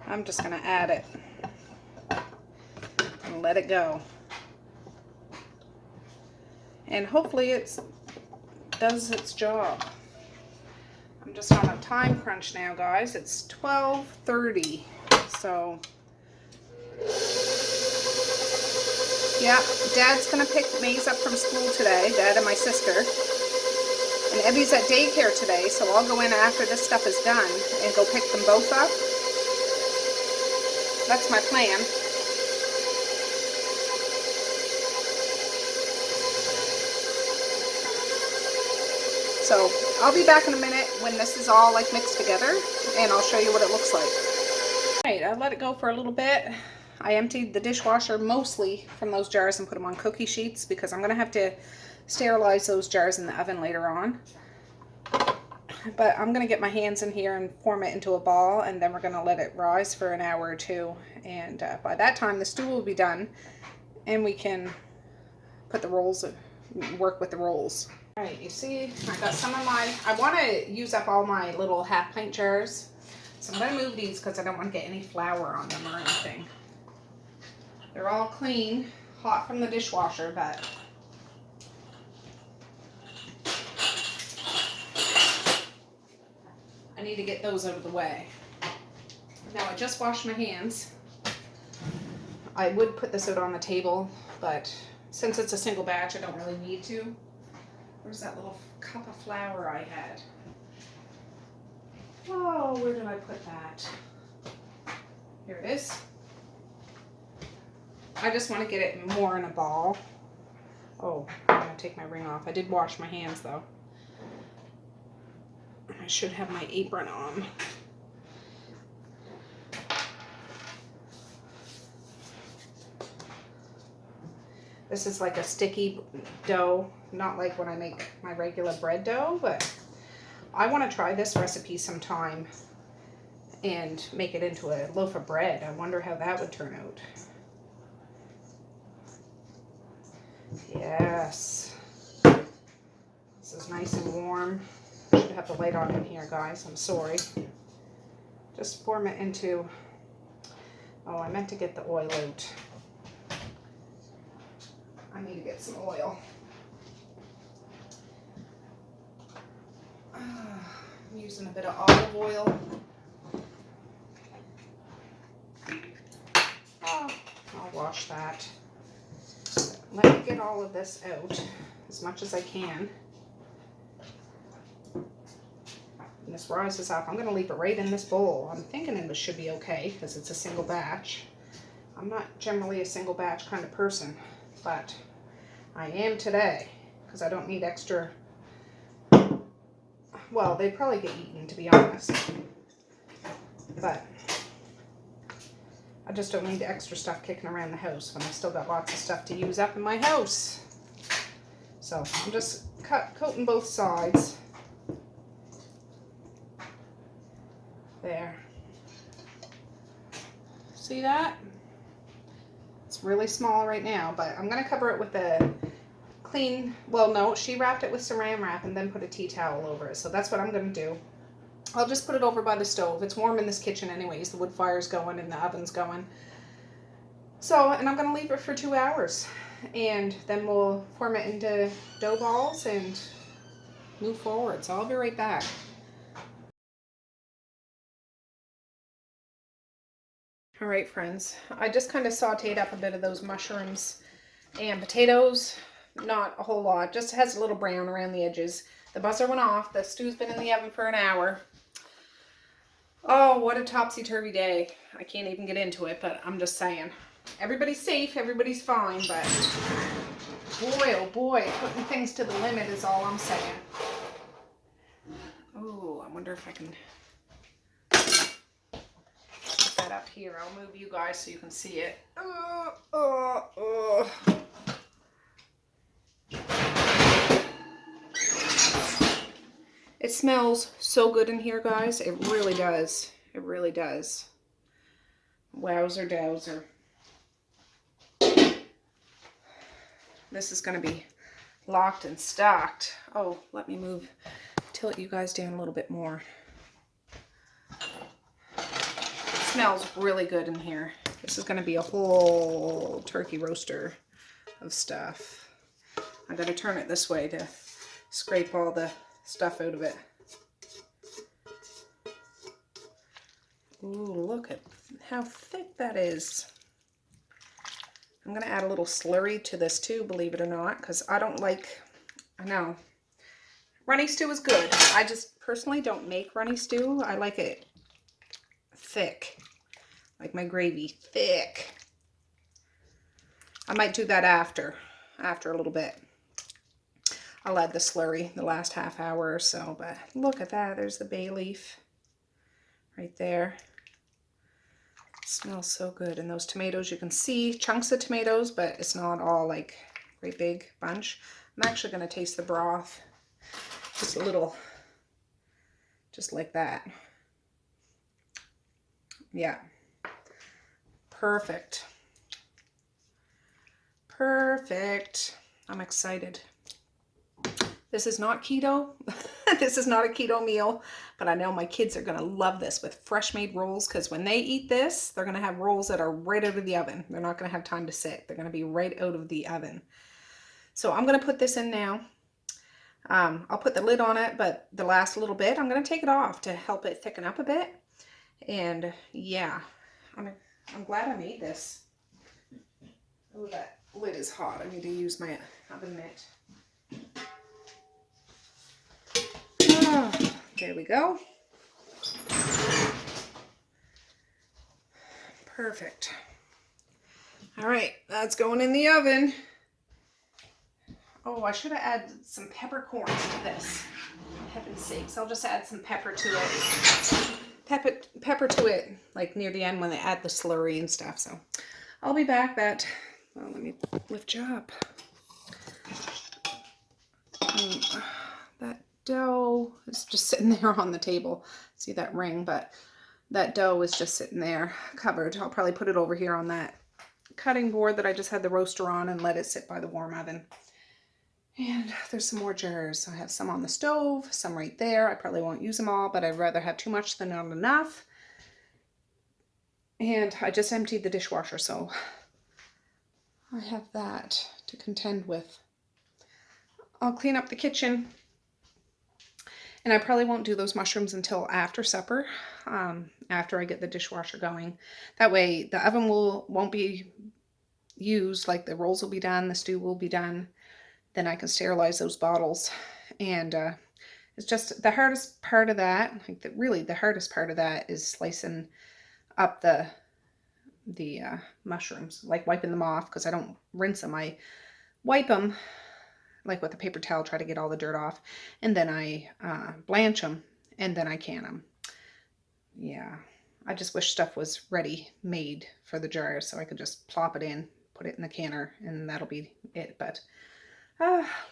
I'm just going to add it and let it go. And hopefully it does its job. I'm just on a time crunch now, guys. It's 12:30. So, yeah, Dad's going to pick Maze up from school today, Dad and my sister. And Ebby's at daycare today, so I'll go in after this stuff is done and go pick them both up. That's my plan. So I'll be back in a minute when this is all like mixed together, and I'll show you what it looks like. All right, I let it go for a little bit. I emptied the dishwasher mostly from those jars and put them on cookie sheets because I'm gonna have to sterilize those jars in the oven later on. But I'm going to get my hands in here and form it into a ball, and then we're going to let it rise for an hour or two. And by that time, the stew will be done, and we can put the rolls, work with the rolls. All right, you see, I got some of my, I want to use up all my little half-pint jars. So I'm going to move these because I don't want to get any flour on them or anything. They're all clean, hot from the dishwasher, but... I need to get those out of the way. Now I just washed my hands. I would put this out on the table, but since it's a single batch, I don't really need to. Where's that little cup of flour I had? Oh, where did I put that? Here it is. I just want to get it more in a ball. Oh, I'm going to take my ring off. I did wash my hands though. I should have my apron on. This is like a sticky dough, not like when I make my regular bread dough, but I want to try this recipe sometime and make it into a loaf of bread. I wonder how that would turn out. Yes. This is nice and warm. I should have the light on in here, guys. I'm sorry. Just form it into... Oh, I meant to get the oil out. I need to get some oil. I'm using a bit of olive oil. Oh, I'll wash that. Let me get all of this out as much as I can. And this rises up. I'm going to leave it right in this bowl. I'm thinking it should be okay because it's a single batch. I'm not generally a single batch kind of person, but I am today because I don't need extra. Well, they probably get eaten, to be honest, but I just don't need extra stuff kicking around the house when I still got lots of stuff to use up in my house. So I'm just coating both sides. There. See that? It's really small right now, but I'm going to cover it with a clean, well, no, she wrapped it with saran wrap and then put a tea towel over it. So that's what I'm going to do. I'll just put it over by the stove. It's warm in this kitchen anyways. The wood fire's going and the oven's going. So, and I'm going to leave it for 2 hours. And then we'll form it into dough balls and move forward. So I'll be right back. All right, friends, I just kind of sauteed up a bit of those mushrooms and potatoes. Not a whole lot, just has a little brown around the edges. The buzzer went off. The stew's been in the oven for an hour. Oh, what a topsy-turvy day. I can't even get into it, but I'm just saying. Everybody's safe, everybody's fine, but boy, oh boy, putting things to the limit is all I'm saying. Oh, I wonder if I can that up here. I'll move you guys so you can see it. It smells so good in here, guys. It really does. It really does. Wowzer dowser. This is going to be locked and stocked. Oh, let me tilt you guys down a little bit more. Smells really good in here. This is going to be a whole turkey roaster of stuff. I got to turn it this way to scrape all the stuff out of it. Ooh, look at how thick that is. I'm going to add a little slurry to this too, believe it or not, because I know. Runny stew is good. I just personally don't make runny stew. I like it thick. Like my gravy, thick. I might do that after a little bit. I'll add the slurry the last half hour or so, but look at that. There's the bay leaf right there. It smells so good. And those tomatoes, you can see chunks of tomatoes, but it's not all like a great big bunch. I'm actually going to taste the broth. Just a little, just like that. Yeah. Perfect. Perfect. I'm excited. This is not keto. This is not a keto meal, but I know my kids are going to love this with fresh made rolls, because when they eat this, they're going to have rolls that are right out of the oven. They're not going to have time to sit. They're going to be right out of the oven. So I'm going to put this in now. I'll put the lid on it, but the last little bit, I'm going to take it off to help it thicken up a bit. And yeah, I'm glad I made this. Oh, that lid is hot. I need to use my oven mitt. Oh, there we go. Perfect. All right, that's going in the oven. Oh, I should have added some peppercorns to this. For heaven's sakes, I'll just add some pepper to it. Pepper to it, like near the end when they add the slurry and stuff. So I'll be back. Well, let me lift you up. That dough is just sitting there on the table. See that ring, but that dough is just sitting there covered. I'll probably put it over here on that cutting board that I just had the roaster on and let it sit by the warm oven. And there's some more jars. I have some on the stove, some right there. I probably won't use them all, but I'd rather have too much than not enough. And I just emptied the dishwasher, so I have that to contend with. I'll clean up the kitchen. And I probably won't do those mushrooms until after supper, after I get the dishwasher going. That way the oven won't be used, like the rolls will be done, the stew will be done. Then I can sterilize those bottles. And it's just the hardest part of that, like really the hardest part of that is slicing up the mushrooms, like wiping them off, because I don't rinse them. I wipe them like with a paper towel, try to get all the dirt off, and then I blanch them, and then I can them. Yeah, I just wish stuff was ready made for the jar so I could just plop it in, put it in the canner, and that'll be it. But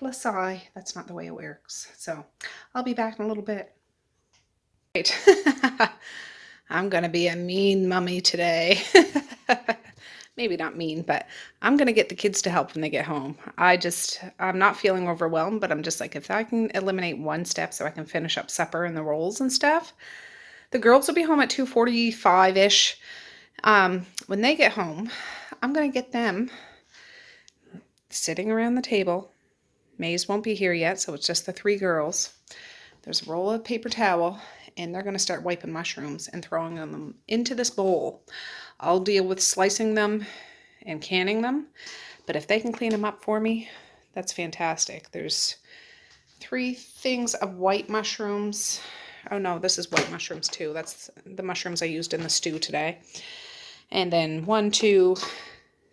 Lasai, that's not the way it works. So I'll be back in a little bit. Right. I'm gonna be a mean mummy today. Maybe not mean, but I'm gonna get the kids to help when they get home. I'm not feeling overwhelmed, but I'm just like, if I can eliminate one step so I can finish up supper and the rolls and stuff. The girls will be home at 2:45-ish. When they get home, I'm gonna get them sitting around the table. Maze won't be here yet, so it's just the 3 girls. There's a roll of paper towel, and they're going to start wiping mushrooms and throwing them into this bowl. I'll deal with slicing them and canning them, but if they can clean them up for me, that's fantastic. There's 3 things of white mushrooms. Oh no, this is white mushrooms too. That's the mushrooms I used in the stew today. And then 1, 2,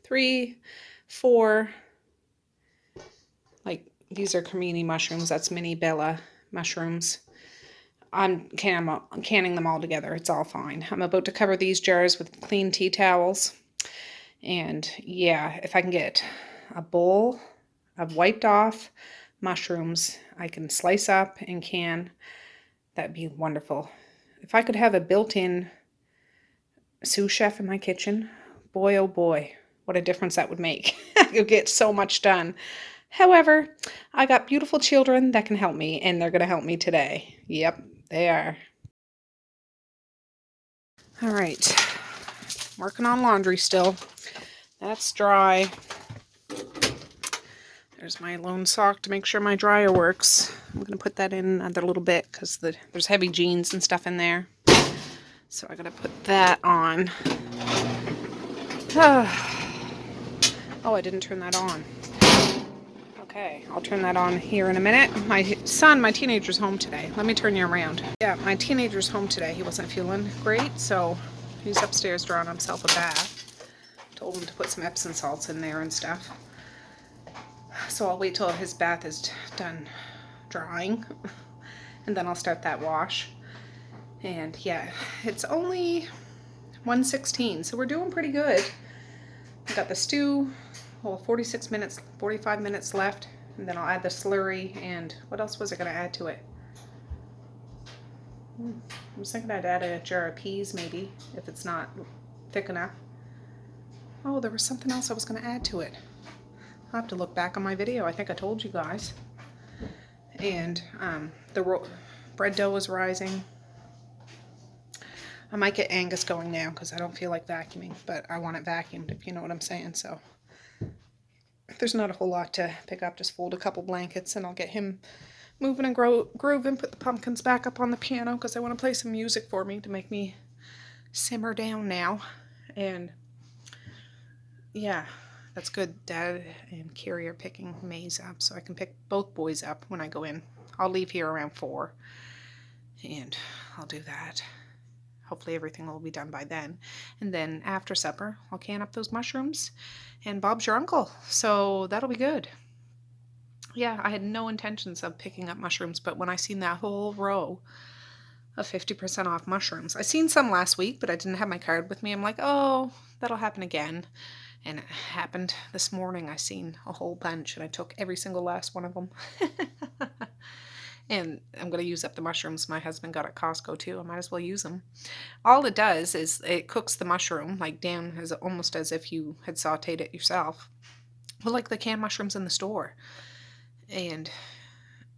3, 4, like these are cremini mushrooms. That's mini Bella mushrooms. I'm canning them all together. It's all fine. I'm about to cover these jars with clean tea towels. And yeah, if I can get a bowl of wiped off mushrooms I can slice up and can, that'd be wonderful. If I could have a built-in sous chef in my kitchen, boy oh boy, what a difference that would make. I could get so much done. However, I got beautiful children that can help me, and they're going to help me today. Yep, they are. All right, working on laundry still. That's dry. There's my lone sock to make sure my dryer works. I'm going to put that in another little bit because there's heavy jeans and stuff in there. So I got to put that on. Oh, I didn't turn that on. Okay, I'll turn that on here in a minute. My teenager's home today. Let me turn you around. Yeah, my teenager's home today. He wasn't feeling great, so he's upstairs drawing himself a bath. Told him to put some Epsom salts in there and stuff. So I'll wait till his bath is done drying, and then I'll start that wash. And yeah, it's only 1:16, so we're doing pretty good. I got the stew. Well, 45 minutes left, and then I'll add the slurry, and what else was I going to add to it? I was thinking I'd add a jar of peas, maybe, if it's not thick enough. Oh, there was something else I was going to add to it. I'll have to look back on my video. I think I told you guys. And the bread dough is rising. I might get Angus going now, because I don't feel like vacuuming, but I want it vacuumed, if you know what I'm saying, so... There's not a whole lot to pick up. Just fold a couple blankets and I'll get him moving and grooving. Put the pumpkins back up on the piano because I want to play some music for me to make me simmer down now. And yeah, that's good. Dad and Carrie are picking Maze up, so I can pick both boys up when I go in. I'll leave here around 4 and I'll do that. Hopefully everything will be done by then. And then after supper, I'll can up those mushrooms. And Bob's your uncle, so that'll be good. Yeah, I had no intentions of picking up mushrooms, but when I seen that whole row of 50% off mushrooms, I seen some last week, but I didn't have my card with me. I'm like, oh, that'll happen again. And it happened this morning. I seen a whole bunch, and I took every single last one of them. And I'm going to use up the mushrooms my husband got at Costco too. I might as well use them. All it does is it cooks the mushroom like down as almost as if you had sauteed it yourself. Well, like the canned mushrooms in the store. And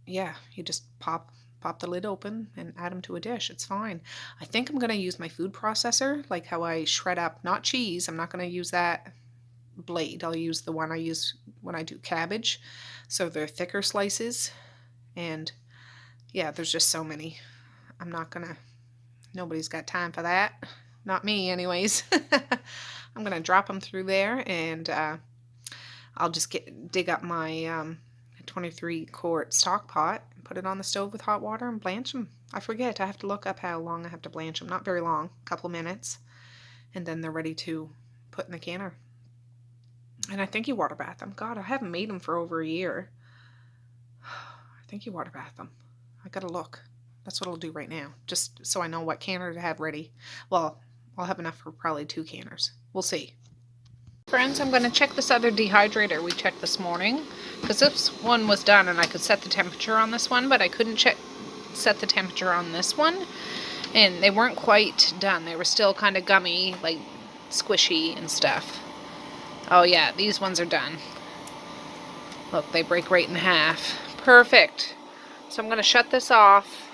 yeah, you just pop the lid open and add them to a dish. It's fine. I think I'm going to use my food processor, like how I shred up, not cheese. I'm not going to use that blade. I'll use the one I use when I do cabbage. So they're thicker slices. And yeah, there's just so many. I'm not gonna, nobody's got time for that. Not me anyways. I'm gonna drop them through there, and I'll just dig up my 23 quart stock pot and put it on the stove with hot water and blanch them. I forget, I have to look up how long I have to blanch them. Not very long, a couple minutes. And then they're ready to put in the canner. And I think you water bath them. God, I haven't made them for over a year. I think you water bath them. I gotta look. That's what I'll do right now, just so I know what canner to have ready. Well, I'll have enough for probably 2 canners. We'll see. Friends, I'm going to check this other dehydrator we checked this morning, because this one was done and I could set the temperature on this one, but I couldn't set the temperature on this one, and they weren't quite done. They were still kind of gummy, like squishy and stuff. Oh yeah, these ones are done. Look, they break right in half. Perfect. So I'm going to shut this off,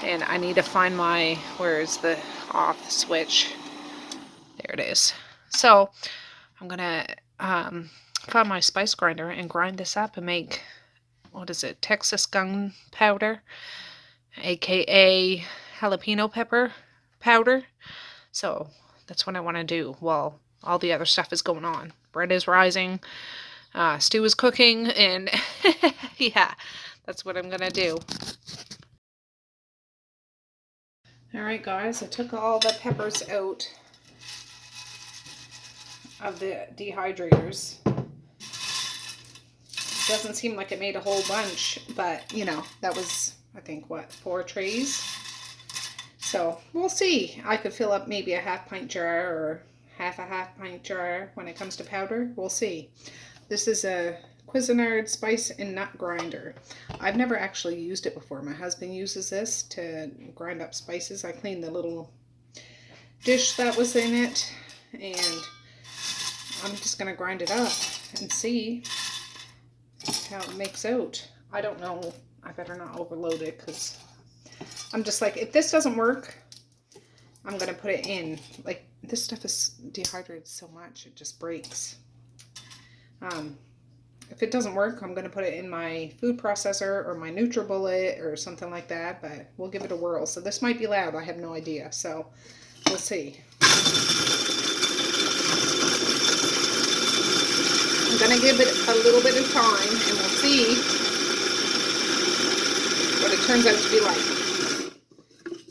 and I need to find my, where's the off switch? There it is. So I'm going to find my spice grinder and grind this up and make, what is it, Texas Gunpowder, aka jalapeno pepper powder. So that's what I want to do while all the other stuff is going on. Bread is rising, stew is cooking, and yeah, that's what I'm going to do. Alright guys, I took all the peppers out of the dehydrators. It doesn't seem like it made a whole bunch, but you know, that was, I think, what, 4 trays? So we'll see. I could fill up maybe a half-pint jar or half pint jar when it comes to powder. We'll see. This is a Cuisinart spice and nut grinder. I've never actually used it before. My husband uses this to grind up spices. I cleaned the little dish that was in it, and I'm just going to grind it up and see how it makes out. I don't know. I better not overload it, because I'm just like, if this doesn't work, I'm going to put it in. Like, this stuff is dehydrated so much, it just breaks. If it doesn't work, I'm going to put it in my food processor or my NutriBullet or something like that, but we'll give it a whirl. So this might be loud. I have no idea. So we'll see. I'm going to give it a little bit of time, and we'll see what it turns out to be like.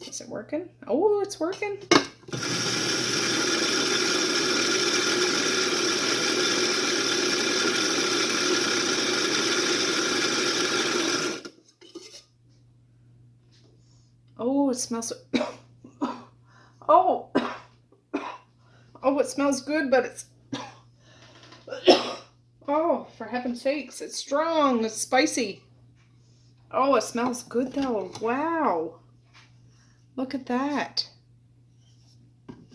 Is it working? Oh, it's working. Oh, it smells. Oh, oh, it smells good, but it's. Oh, for heaven's sakes, it's strong, it's spicy. Oh, it smells good though. Wow. Look at that.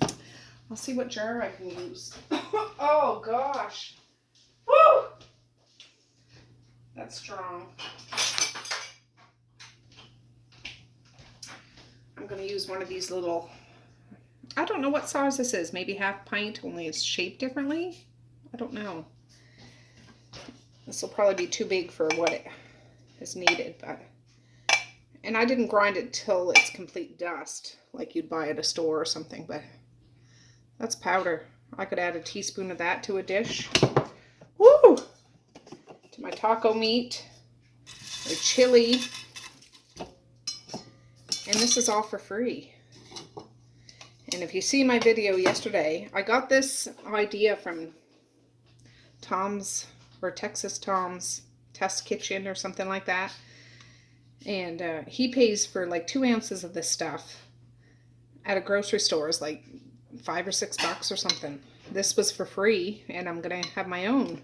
I'll see what jar I can use. Oh gosh. Woo! That's strong. I'm going to use one of these little, I don't know what size this is, maybe half pint, only it's shaped differently. I don't know. This will probably be too big for what it is needed, but, and I didn't grind it till it's complete dust, like you'd buy at a store or something, but that's powder. I could add a teaspoon of that to a dish. Woo! To my taco meat, or chili. And this is all for free. And if you see my video yesterday, I got this idea from Tom's, or Texas Tom's Test Kitchen or something like that. And he pays for like 2 ounces of this stuff at a grocery store. It's like $5 or $6 or something. This was for free, and I'm gonna have my own.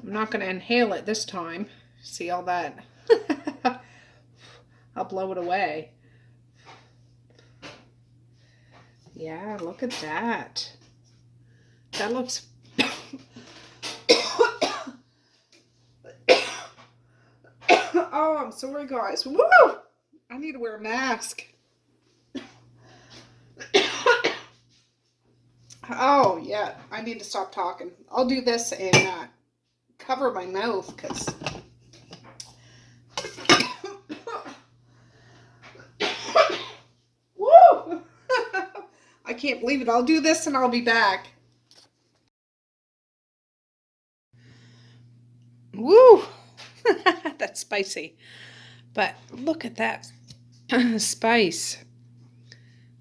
I'm not going to inhale it this time. See all that? I'll blow it away. Yeah, look at that. That looks Oh, I'm sorry, guys. Woo! I need to wear a mask. Oh, yeah. I need to stop talking. I'll do this and cover my mouth because... Woo! I can't believe it. I'll do this and I'll be back. Woo! That's spicy. But look at that spice.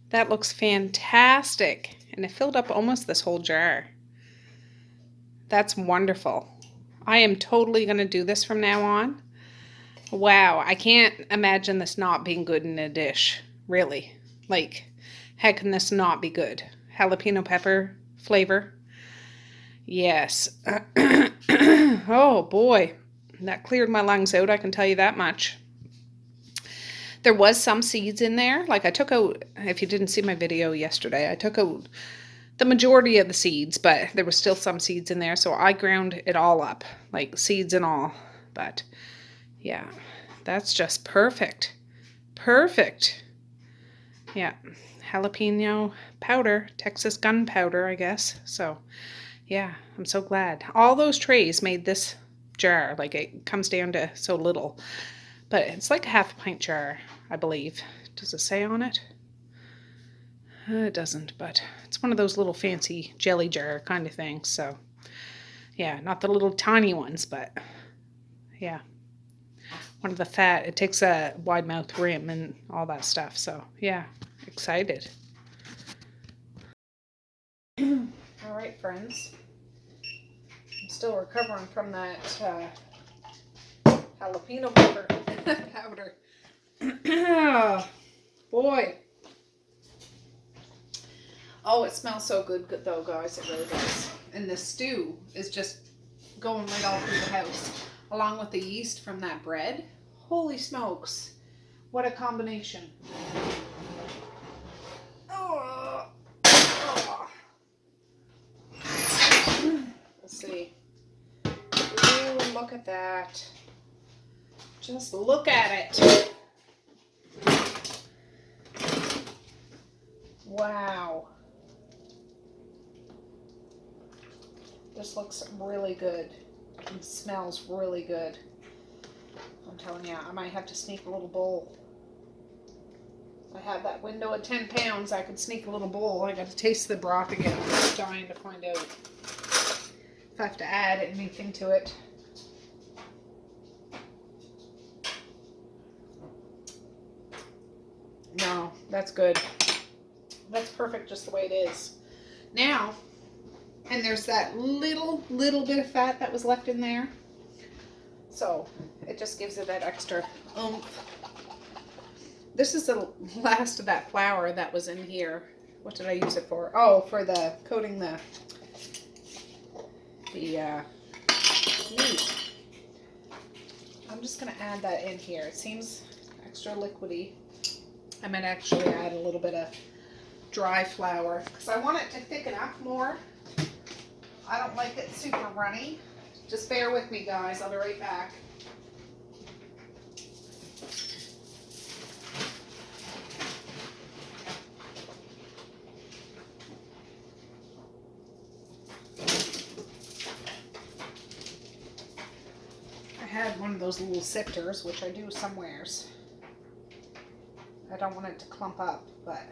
That looks fantastic. And it filled up almost this whole jar. That's wonderful. I am totally going to do this from now on. Wow, I can't imagine this not being good in a dish. Really. Like, how can this not be good? Jalapeno pepper flavor. Yes. Oh boy. That cleared my lungs out, I can tell you that much. There was some seeds in there. Like I took out, if you didn't see my video yesterday, I took out the majority of the seeds, but there was still some seeds in there. So I ground it all up, like seeds and all. But yeah, that's just perfect. Perfect. Yeah. Jalapeno powder, Texas gunpowder, I guess. So yeah, I'm so glad. All those trays made this jar. Like it comes down to so little. But it's like a half a pint jar, I believe. Does it say on it? It doesn't, but it's one of those little fancy jelly jar kind of things. So yeah, not the little tiny ones, but yeah. One of the fat, it takes a wide mouth rim and all that stuff. So yeah, excited. All right, friends. I'm still recovering from that jalapeno pepper powder. Oh, boy. Oh, it smells so good though, guys. It really does. And the stew is just going right all through the house, along with the yeast from that bread. Holy smokes. What a combination. Oh. Oh. Let's see. Ooh, look at that. Just look at it. Wow. This looks really good. It smells really good. I'm telling you, I might have to sneak a little bowl. I have that window at 10 pounds. I could sneak a little bowl. I got to taste the broth again. I'm just dying to find out if I have to add anything to it. No, that's good. That's perfect just the way it is. Now, and there's that little bit of fat that was left in there. So it just gives it that extra oomph. This is the last of that flour that was in here. What did I use it for? Oh, for the coating the meat. I'm just going to add that in here. It seems extra liquidy. I might actually add a little bit of dry flour because I want it to thicken up more. I don't like it super runny. Just bear with me, guys. I'll be right back. I had one of those little sifters, which I do somewheres. I don't want it to clump up, but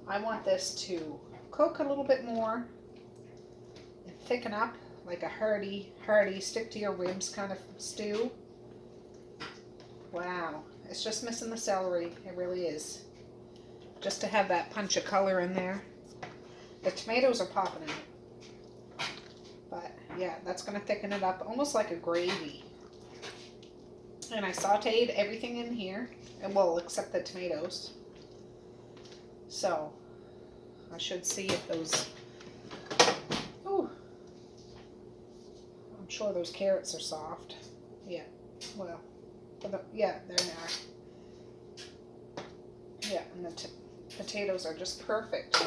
I want this to cook a little bit more and thicken up like a hearty, stick to your ribs kind of stew. Wow, it's just missing the celery. It really is. Just to have that punch of color in there. The tomatoes are popping out. But yeah, that's going to thicken it up almost like a gravy. And I sauteed everything in here, well, except the tomatoes. So I should see if those, ooh, I'm sure those carrots are soft. Yeah, well, yeah, there they are. Yeah, and the potatoes are just perfect.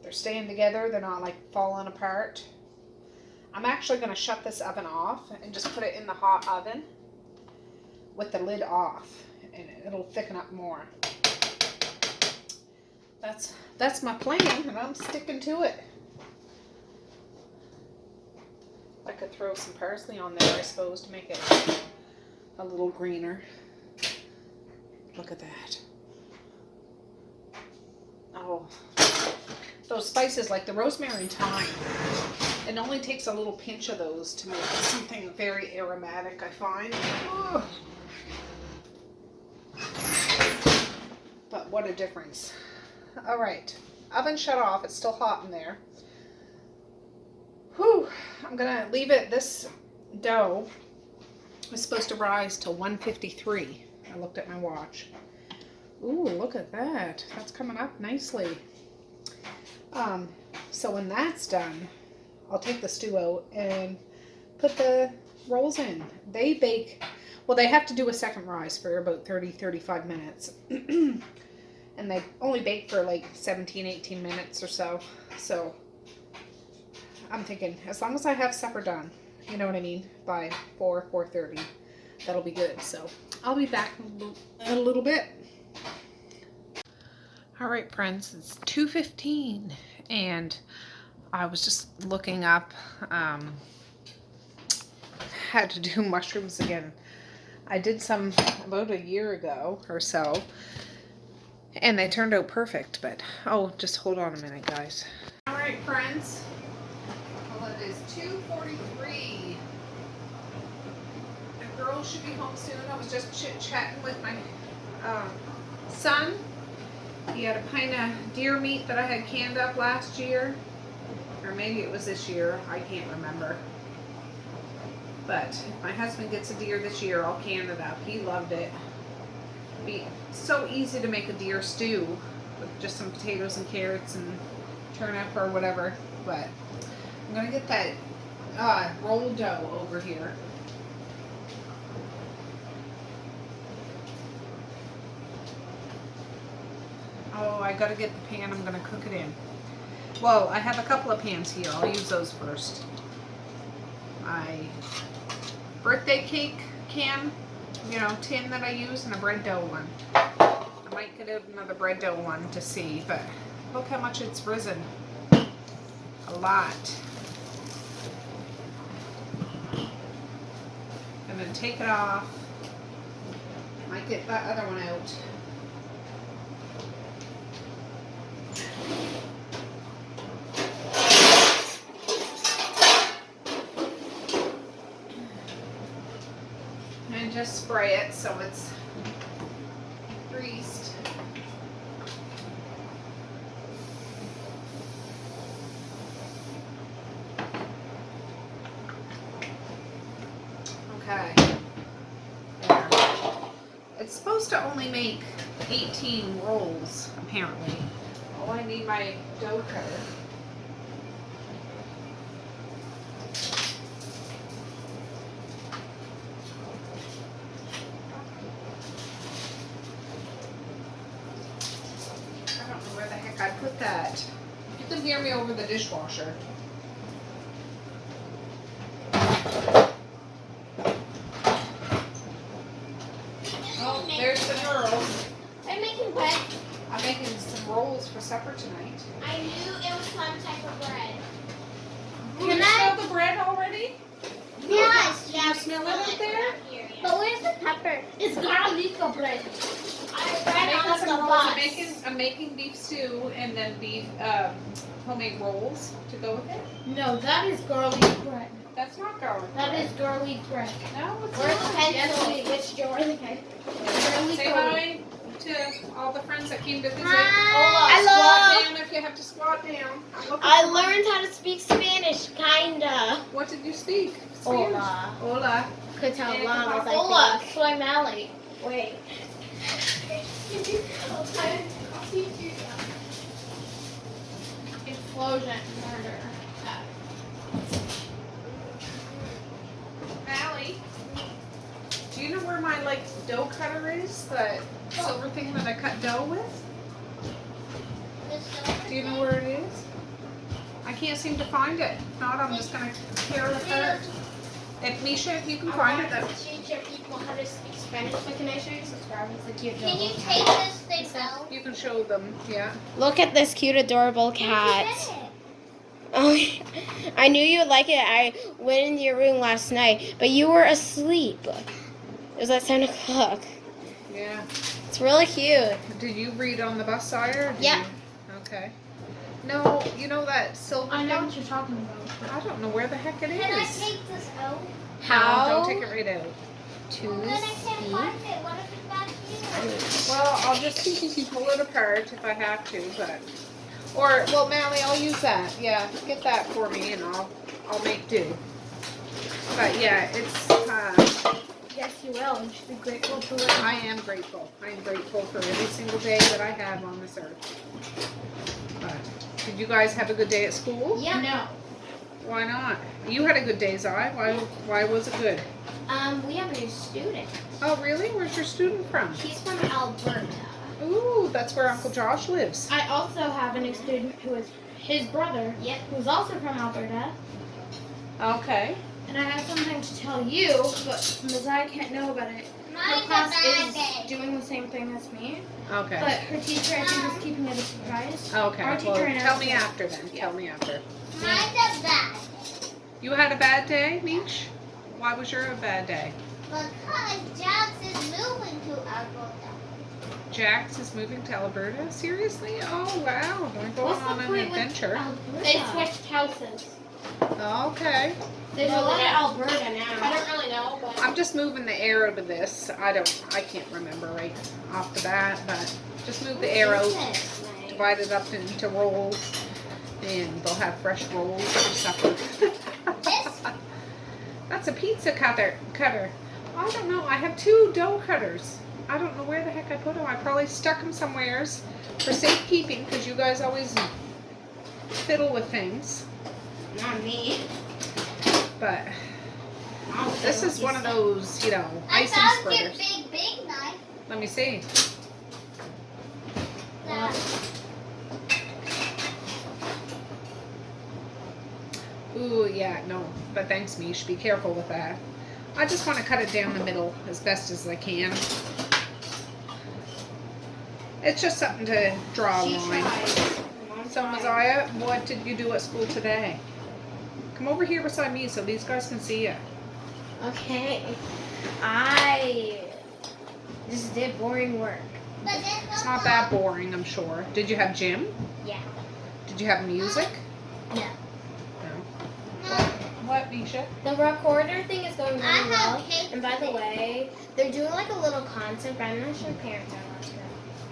They're staying together. They're not like falling apart. I'm actually going to shut this oven off and just put it in the hot oven with the lid off, and it'll thicken up more. That's my plan, and I'm sticking to it. I could throw some parsley on there, I suppose, to make it a little greener. Look at that. Oh, those spices like the rosemary and thyme. It only takes a little pinch of those to make something very aromatic, I find. Oh. But what a difference. All right, oven shut off. It's still hot in there. Whew, I'm gonna leave it. This dough is supposed to rise till 153. I looked at my watch. Ooh, look at that. That's coming up nicely. So when that's done, I'll take the stew out and put the rolls in. They bake, well, they have to do a second rise for about 30-35 minutes. And they only bake for like 17-18 minutes or so. So I'm thinking, as long as I have supper done, you know what I mean, by 4:30, that'll be good. So I'll be back in a little bit. All right, friends, it's 2:15, and I was just looking up, had to do mushrooms again. I did some about a year ago or so, and they turned out perfect, but, oh, just hold on a minute, guys. All right, friends, well, it is 2:43. The girls should be home soon. I was just chit-chatting with my son. He had a pint of deer meat that I had canned up last year, or maybe it was this year, I can't remember. But if my husband gets a deer this year, I'll can it up. He loved it. It'd be so easy to make a deer stew with just some potatoes and carrots and turnip or whatever. But I'm gonna get that roll dough over here. Oh, I gotta get the pan I'm gonna cook it in. Well, I have a couple of pans here. I'll use those first. My birthday cake can, you know, tin that I use, and a bread dough one. I might get out another bread dough one to see, but look how much it's risen. A lot. I'm gonna take it off. Might get that other one out. And just spray it so it's greased. Okay. There. It's supposed to only make 18 rolls, apparently. Oh, I need my dough cutter. I don't know where the heck I put that. You can hear me over the dishwasher. Oh, there's the girls. I'm making bread. I'm making some rolls for supper tonight. I knew it was some type of bread. Can you smell the bread already? Yes. Can you smell it out there? But where's the pepper? It's garlic bread. I read on the box. I'm making beef stew and then beef homemade rolls to go with it. No, that is garlic bread. That's not garlic. That is garlic bread. No, it's Where's not. the pencil? Which drawer? Say hi to all the friends that came to visit. Hi. Squat down if you have to squat down. I learned how to speak Spanish, kinda. What did you speak? Hola. Hola. Could tell And Mama's like Hola, this. soy Mally. Wait. Explosion, murder. Allie, do you know where my dough cutter is? The silver thing that I cut dough with? Do you know where it is? I can't seem to find it. If not, I'm just gonna tear it apart. If Misha, if you can find it, I want to teach your people how to speak Spanish, but can I show you subscribers? The cute Can you adorable take cat. this thing out? You can show them, yeah. Look at this cute adorable cat. Oh, I knew you would like it. I went into your room last night, but you were asleep. It was at 7 o'clock. Yeah. It's really cute. Did you read on the bus, Sire? Yeah. Okay. No, you know that silver I know thing? what you're talking about. I don't know where the heck it is. Can I take this out? How No, don't take it right out. to Then I can't speak? find it. What if it's back here? Well, I'll just pull it apart if I have to, but... Or, well, Mally, I'll use that. Yeah, get that for me and I'll make do. But yeah, it's, Yes, you will. You should be grateful to it. I am grateful. I am grateful for every single day that I have on this earth. But, did you guys have a good day at school? Yeah. No. Why not? You had a good day, Zai. Why was it good? We have a new student. Oh, really? Where's your student from? He's from Alberta. Ooh, that's where Uncle Josh lives. I also have a new student who is his brother, who's also from Alberta. Okay. And I have something to tell you, but Messiah can't know about it. Her Mine's a class bad is day. doing the same thing as me, Okay. but her teacher, I think, is keeping it a surprise. Okay. Our Well, teacher and tell our me after then. Tell me after. Mine's a bad. You had a bad day, Meech? Why was your a bad day? Because Jax is moving to Alberta. Jax is moving to Alberta? Seriously? Oh, wow. They're going What's the on an point with adventure. They switched houses. Okay. There's a lot of Alberta now. I don't really know, but I'm just moving the arrow to this. I can't remember right off the bat, but just move the arrow, divide it up into rolls, and they'll have fresh rolls for supper. This? That's a pizza cutter. I don't know. I have 2 dough cutters. I don't know where the heck I put them. I probably stuck them somewheres for safekeeping because you guys always fiddle with things. not me. But this is one of those, you know, I icing found your spreaders. big knife. Let me see. That. Ooh, yeah, no. But thanks, Mish. Be careful with that. I just want to cut it down the middle as best as I can. It's just something to draw a line. So, Messiah, what did you do at school today? Come over here beside me so these guys can see you. Okay. I just did boring work. But then It's not that boring, I'm sure. Did you have gym? Yeah. Did you have music? No. No. What, Misha? The recorder thing is going I really have well. cake And by the today. way, they're doing like a little concert, but I'm not sure parents are allowed to go.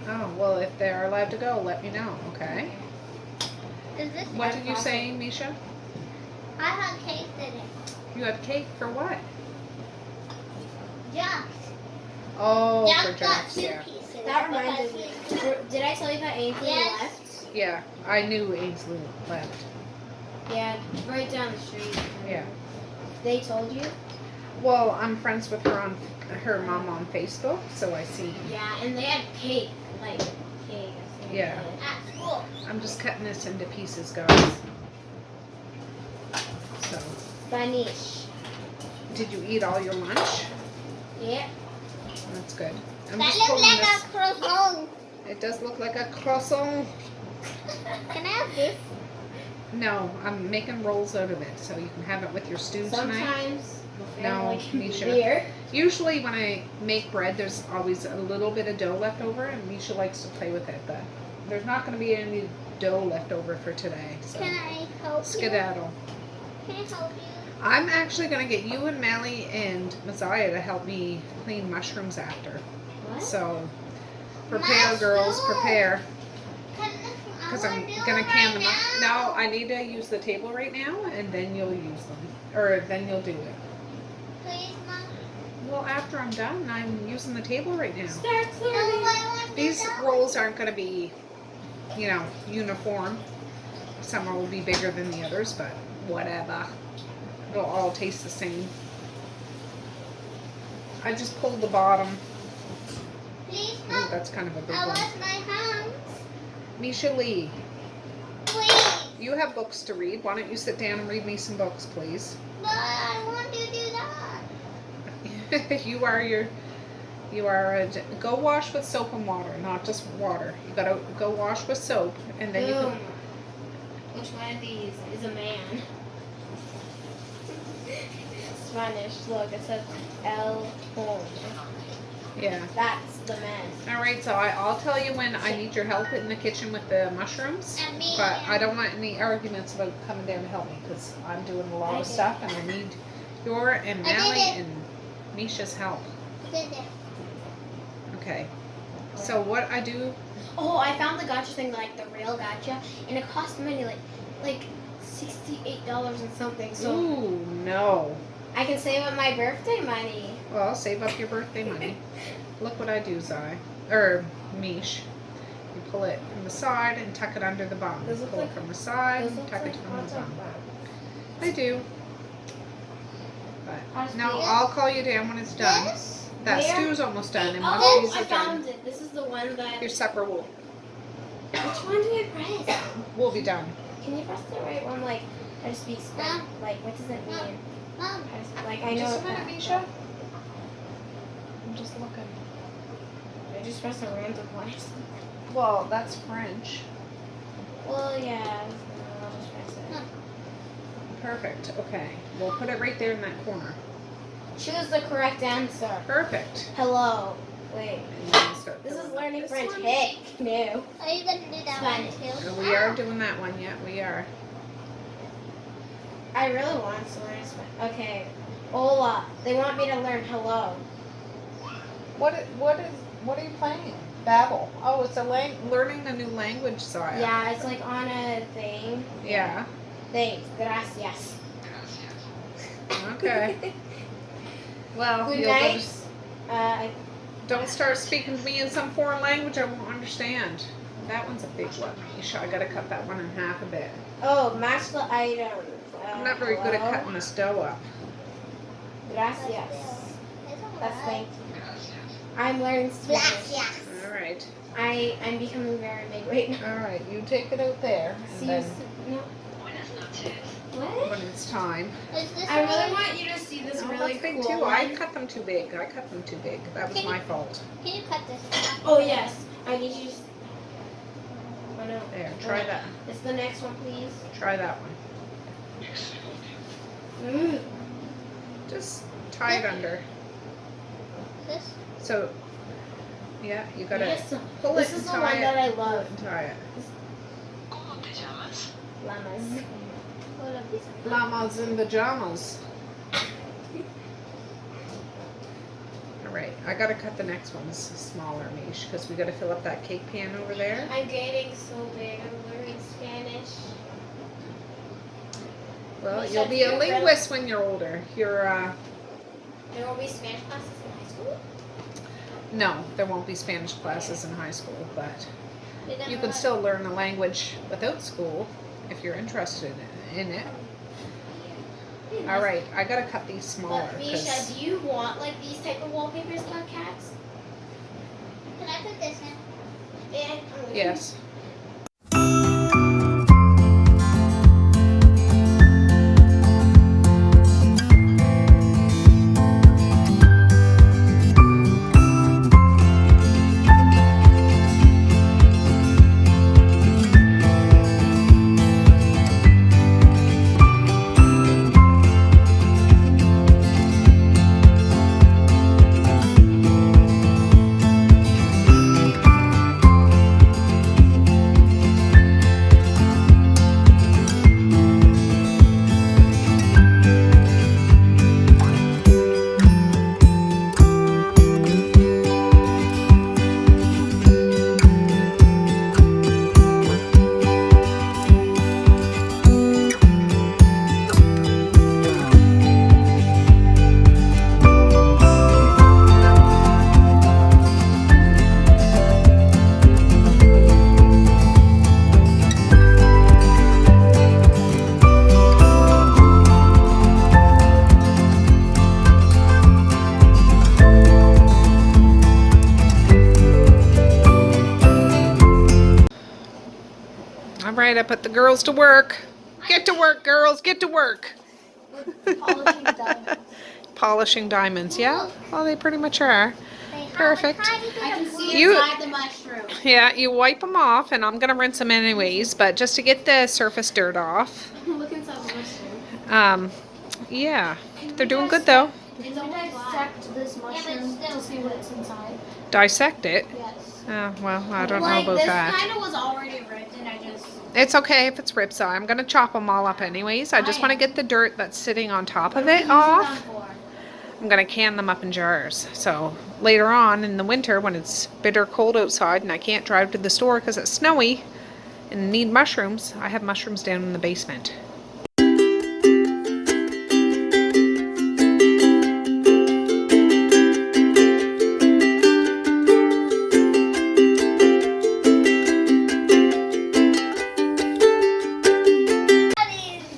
Oh, well, if they're allowed to go, let me know, okay? Is this? What did you say, Misha? I had cake today. You had cake for what? Jax. Oh, Jax for got Jax, 2 yeah. pieces. That but reminded I me. think- Did I tell you that Ainsley Yes. left? Yeah, I knew Ainsley left. Yeah, right down the street. Yeah. They told you? Well, I'm friends with her mom on Facebook, so I see. Yeah, and they had cake. Like, cake. Yeah. At school. I'm just cutting this into pieces, guys. So, Spanish. did you eat all your lunch? Yeah. That's good. I'm That just looks pulling like this. a croissant. It does look like a croissant. Can I have this? No, I'm making rolls out of it, so you can have it with your stew tonight. Sometimes the No, family can be Misha. weird. Usually when I make bread, there's always a little bit of dough left over, and Misha likes to play with it, but there's not going to be any dough left over for today, so Can I help you? skedaddle. Can I help you? I'm actually going to get you and Mally and Messiah to help me clean mushrooms after. What? So, prepare, girls, prepare. Because I'm going to can them up. No, I need to use the table right now, and then you'll use them. Or then you'll do it. Please, Mom. Well, after I'm done, I'm using the table right now. Start No, clearing. I want These this out. rolls aren't going to be, you know, uniform. Some will be bigger than the others, but whatever. It'll all taste the same. I just pulled the bottom. Please, Ooh, Mom. that's kind of a big I one. wash my hands. Misha Lee, Please. you have books to read. Why don't you sit down and read me some books, please? But I want to do that. You are your You are go wash with soap and water, not just water. You gotta go wash with soap, and then you Boom. can. Which one of these is a man? Spanish. Look, it says El Home. Yeah. That's the man. All right. So I'll tell you when I need your help in the kitchen with the mushrooms. And me. But I don't want any arguments about coming down to help me because I'm doing a lot I of did. stuff, and I need your and I did Mally it. and Misha's help. Did it. Okay. So what I do? Oh, I found the gotcha thing, like the real gotcha, and it cost money, like $68 and something. So Ooh, no. I can save up my birthday money. Well, save up your birthday money. Look what I do, Zai. Or Mish. You pull it from the side and tuck it under the bum. Those look Pull like- it from the side Those and look tuck like it from lots the of bum. fun. They do. How's But no, this? I'll call you down when it's done. This? That Where? stew's almost done, and once Oh, these I are done, found it. This is the one that. your supper will Which one do I press? be done. Can you press the right one? Like, I just speak Spanish. Like, what does it mean? Mom. I know. Just a it- minute, Misha. I'm just looking. I just press a random one. Well, that's French. Well, yeah. I'll just press it. Perfect. Okay. We'll put it right there in that corner. Choose the correct answer. Perfect. Hello. Wait. And then start This is filling learning this French. one. Heck, no. Are you gonna do that Spanish. one too? We are doing that one. Yeah, we are. I really want to learn Spanish. Okay. Hola. They want me to learn hello. What are you playing? Babel. Oh, it's learning a new language, Zaya. Yeah, it's like on a thing. Yeah. Thanks. Gracias. Okay. Well, Good you'll night. just Don't start speaking to me in some foreign language I won't understand. That one's a big one, Misha. I gotta cut that one in half a bit. Oh, match the items. I'm not very good at hello? cutting this dough up. Gracias. That's thank you. I'm learning Spanish. Gracias. All right. I'm becoming very big right now. All right. You take it out there, and See, then no. What? when it's time. Is this I really one? want you to see this Oh, really that's big cool too. I one. cut them too big. That was my fault. Can you cut this one? Oh yes, I need you. Oh no. There. Try that. It's the next one, please. Try that one. Mm. Just tie it under. This? So, yeah, you gotta Yes. pull This it is and the tie one it. that I Pull love. it and tie it. Llamas. Hold up, this one. Llamas in pajamas. All right, I gotta cut the next ones smaller, Mish, because we gotta fill up that cake pan over there. I'm getting so big. I'm learning Spanish. Well, Mish, you'll I be a feel really- linguist when you're older. You're There will be Spanish classes in high school. no, there won't be Spanish classes in high school, but You're gonna you can what? still learn a language without school if you're interested in it. All right, I gotta cut these smaller. But Misha, 'cause- do you want like these type of wallpapers about cats? Can I put this in? Yeah. Yes. All right, I put the girls to work. Get to work, girls. Get to work. Polishing diamonds. Polishing diamonds. Yeah. Well, they pretty much are. They Perfect. I can see You- inside the mushroom. Yeah, you wipe them off, and I'm gonna rinse them anyways, but just to get the surface dirt off. Look inside the mushroom. Yeah, they're doing good though. Can we dissect this mushroom to see what's inside? Dissect it. Yes. Well, I don't know Like, about this that. kind of was already ripped, and I just... It's okay if it's ripped, so I'm gonna chop them all up anyways. I just want to get the dirt that's sitting on top of it off. I'm gonna can them up in jars. So later on in the winter, when it's bitter cold outside and I can't drive to the store because it's snowy and need mushrooms, I have mushrooms down in the basement.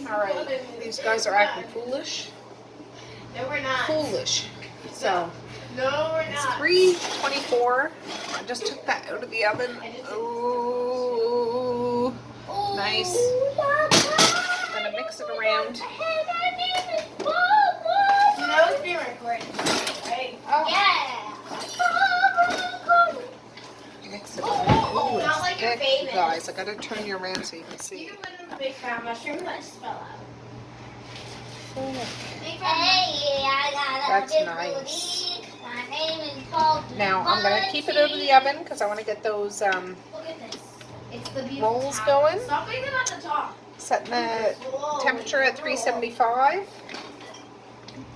Alright, these guys are acting foolish. No, we're not. Foolish. So No, we're it's not. 3:24. I just took that out of the oven. Oh, nice. I'm gonna mix it around. You know it's being recorded, right? Oh, Yeah. mix it around. Ooh, Not it's like your thick, famous. you guys. I gotta turn you around so you can You see. can put in the big fat mushroom that just fell out. Hey, I got That's a nice. booty. My name is called Now I'm gonna keep it out of the oven because I want to get those Look at this. It's the beautiful rolls tower. going. Stop putting them at the top. Setting the Whoa. temperature at 375.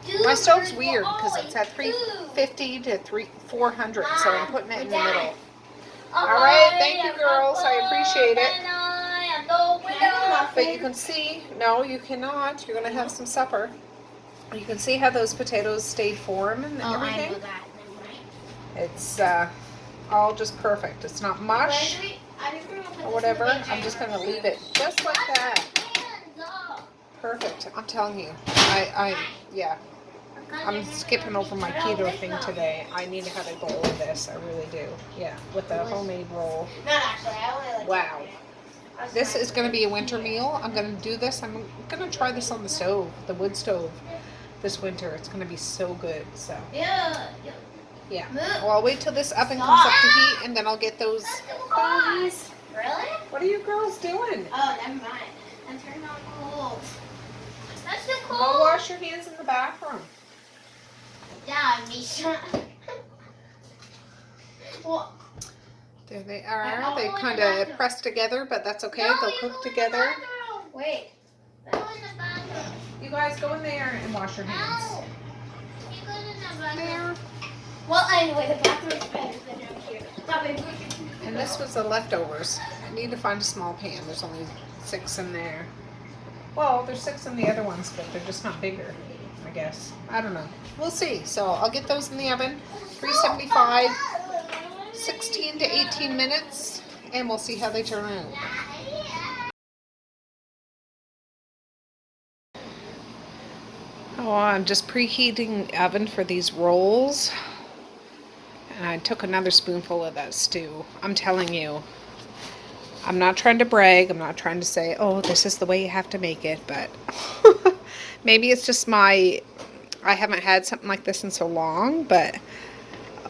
Two My stove's birds weird will because it's at always 350 to 400, so I'm putting it in the Dad. middle. All right, thank you, girls. I appreciate it. And I am the winner. But you can see, no, you cannot. You're gonna have some supper. You can see how those potatoes stay form and Oh, I everything. know that. It's all just perfect. It's not mush or whatever. I'm just gonna leave it just like that. Perfect. I'm telling you. Yeah. I'm skipping over my keto thing today. I need to have a bowl of this. I really do. Yeah, with the homemade roll. Not actually. I only like. Wow. This is going to be a winter meal. I'm going to do this. I'm going to try this on the stove, the wood stove, this winter. It's going to be so good. So, Yeah. yeah. Well, I'll wait till this oven comes up to heat, and then I'll get those buns. Really? What are you girls doing? Oh, never mind. I'm turning on cold. That's the Go cool. wash your hands in the bathroom. Yeah, Misha. Well, There they are. They kind of press together, but that's okay. They'll cook together. wait. Go in the bathroom. You guys go in there and wash your hands. Ow. You go in the bathroom. There. Well, anyway, the bathroom's better than down here. And this was the leftovers. I need to find a small pan. There's only 6 in there. Well, there's 6 in the other ones, but they're just not bigger, I guess. I don't know. We'll see. So I'll get those in the oven. 375, 16 to 18 minutes, and we'll see how they turn out. Oh, I'm just preheating the oven for these rolls. And I took another spoonful of that stew. I'm telling you, I'm not trying to brag. I'm not trying to say, oh, this is the way you have to make it. But maybe it's just I haven't had something like this in so long. But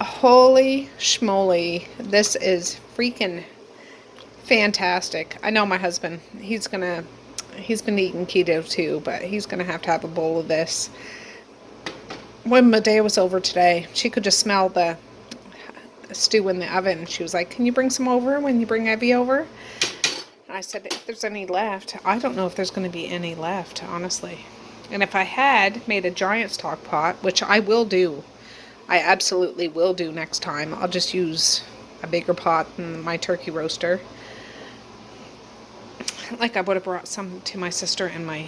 holy schmoly, this is freaking fantastic. I know my husband, he's been eating keto too, but he's going to have a bowl of this. When Medea was over today, she could just smell the stew in the oven. She was like, can you bring some over when you bring Evie over? And I said, if there's any left. I don't know if there's going to be any left, honestly. And if I had made a giant stock pot, which I will do, I absolutely will do next time. I'll just use a bigger pot than my turkey roaster. Like I would have brought some to my sister and my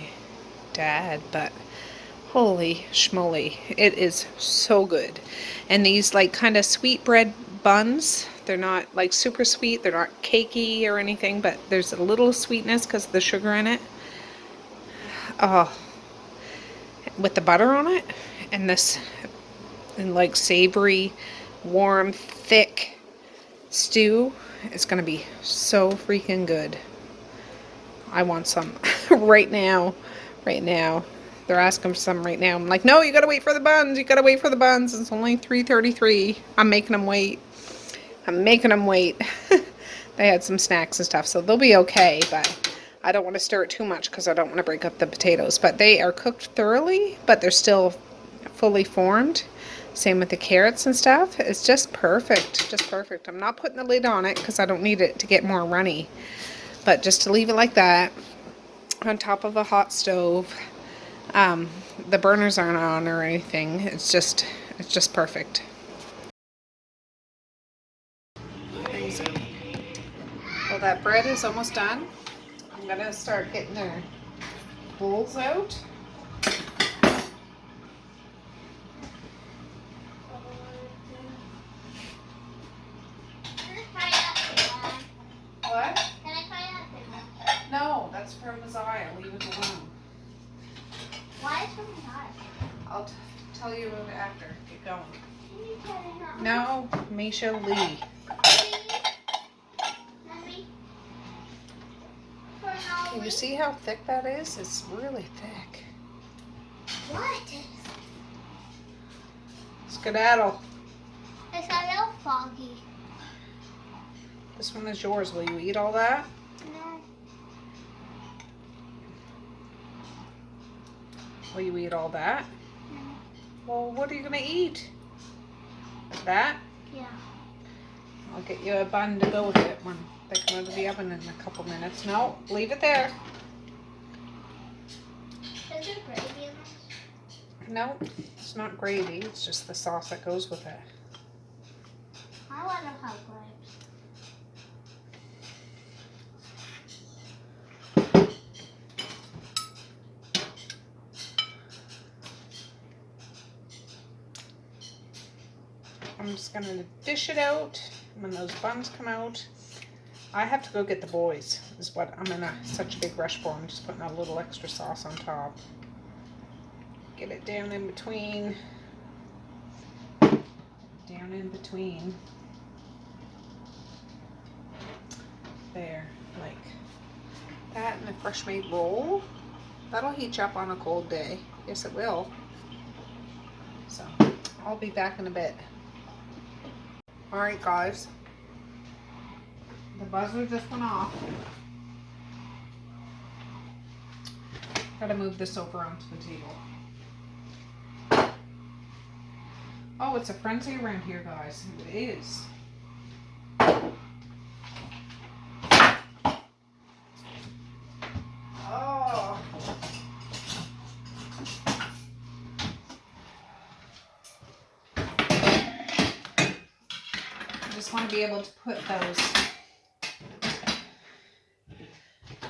dad, but holy schmoly, it is so good. And these like kind of sweetbread buns, they're not like super sweet, they're not cakey or anything, but there's a little sweetness because of the sugar in it. Oh, with the butter on it, and this and like savory, warm, thick stew, it's gonna be so freaking good. I want some right now. They're asking for some right now. I'm like, no, you gotta wait for the buns. You gotta wait for the buns. It's only 3:33. I'm making them wait. I'm making them wait. They had some snacks and stuff, so they'll be okay, but I don't want to stir it too much because I don't want to break up the potatoes. But they are cooked thoroughly, but they're still fully formed. Same with the carrots and stuff. It's just perfect. Just perfect. I'm not putting the lid on it because I don't need it to get more runny. But just to leave it like that on top of a hot stove. The burners aren't on or anything. It's just perfect. Well, that bread is almost done. I'm gonna start getting their bowls out. What? Can I try that? No, that's from Messiah. Leave it alone. Why is it from hot? I'll tell you about it after. Get going. Can you tell me how? No, Misha Lee. Mommy? Can you see how thick that is? It's really thick. What? Skedaddle. It's a little foggy. This one is yours. Will you eat all that? No. Will you eat all that? No. Well, what are you gonna eat? That? Yeah. I'll get you a bun to go with it when they come out of the oven in a couple minutes. No, leave it there. Is there gravy in this? No, it's not gravy. It's just the sauce that goes with it. I want to have grapes. I'm just gonna dish it out when those buns come out. I have to go get the boys, is what I'm in such a big rush for. I'm just putting a little extra sauce on top. Get it down in between. Down in between. There, like that, and a fresh made roll. That'll heat you up on a cold day. Yes, it will. So, I'll be back in a bit. Alright guys, the buzzer just went off. Gotta move this over onto the table. Oh, it's a frenzy around here, guys. It is. Oh. I just want to be able to put those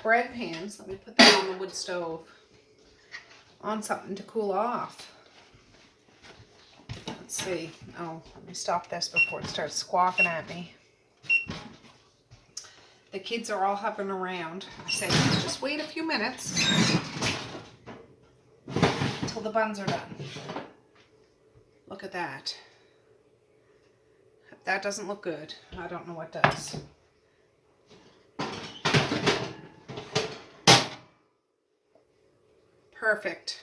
bread pans, let me put them on the wood stove, on something to cool off. Let's see. Oh, let me stop this before it starts squawking at me. The kids are all hovering around. I said, just wait a few minutes until the buns are done. Look at that. If that doesn't look good, I don't know what does. Perfect.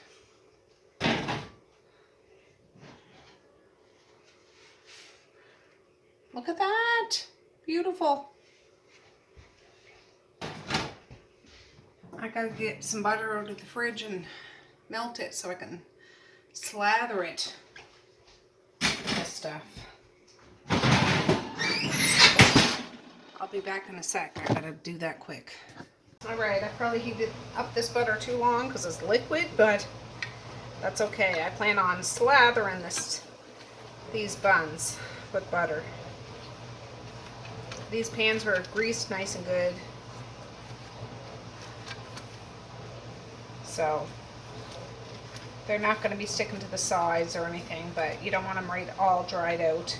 Look at that. Beautiful. I gotta get some butter out of the fridge and melt it so I can slather it with this stuff. I'll be back in a sec. I gotta do that quick. Alright, I probably heated up this butter too long because it's liquid, but that's okay. I plan on slathering these buns with butter. These pans were greased nice and good. So they're not going to be sticking to the sides or anything, but you don't want them right all dried out.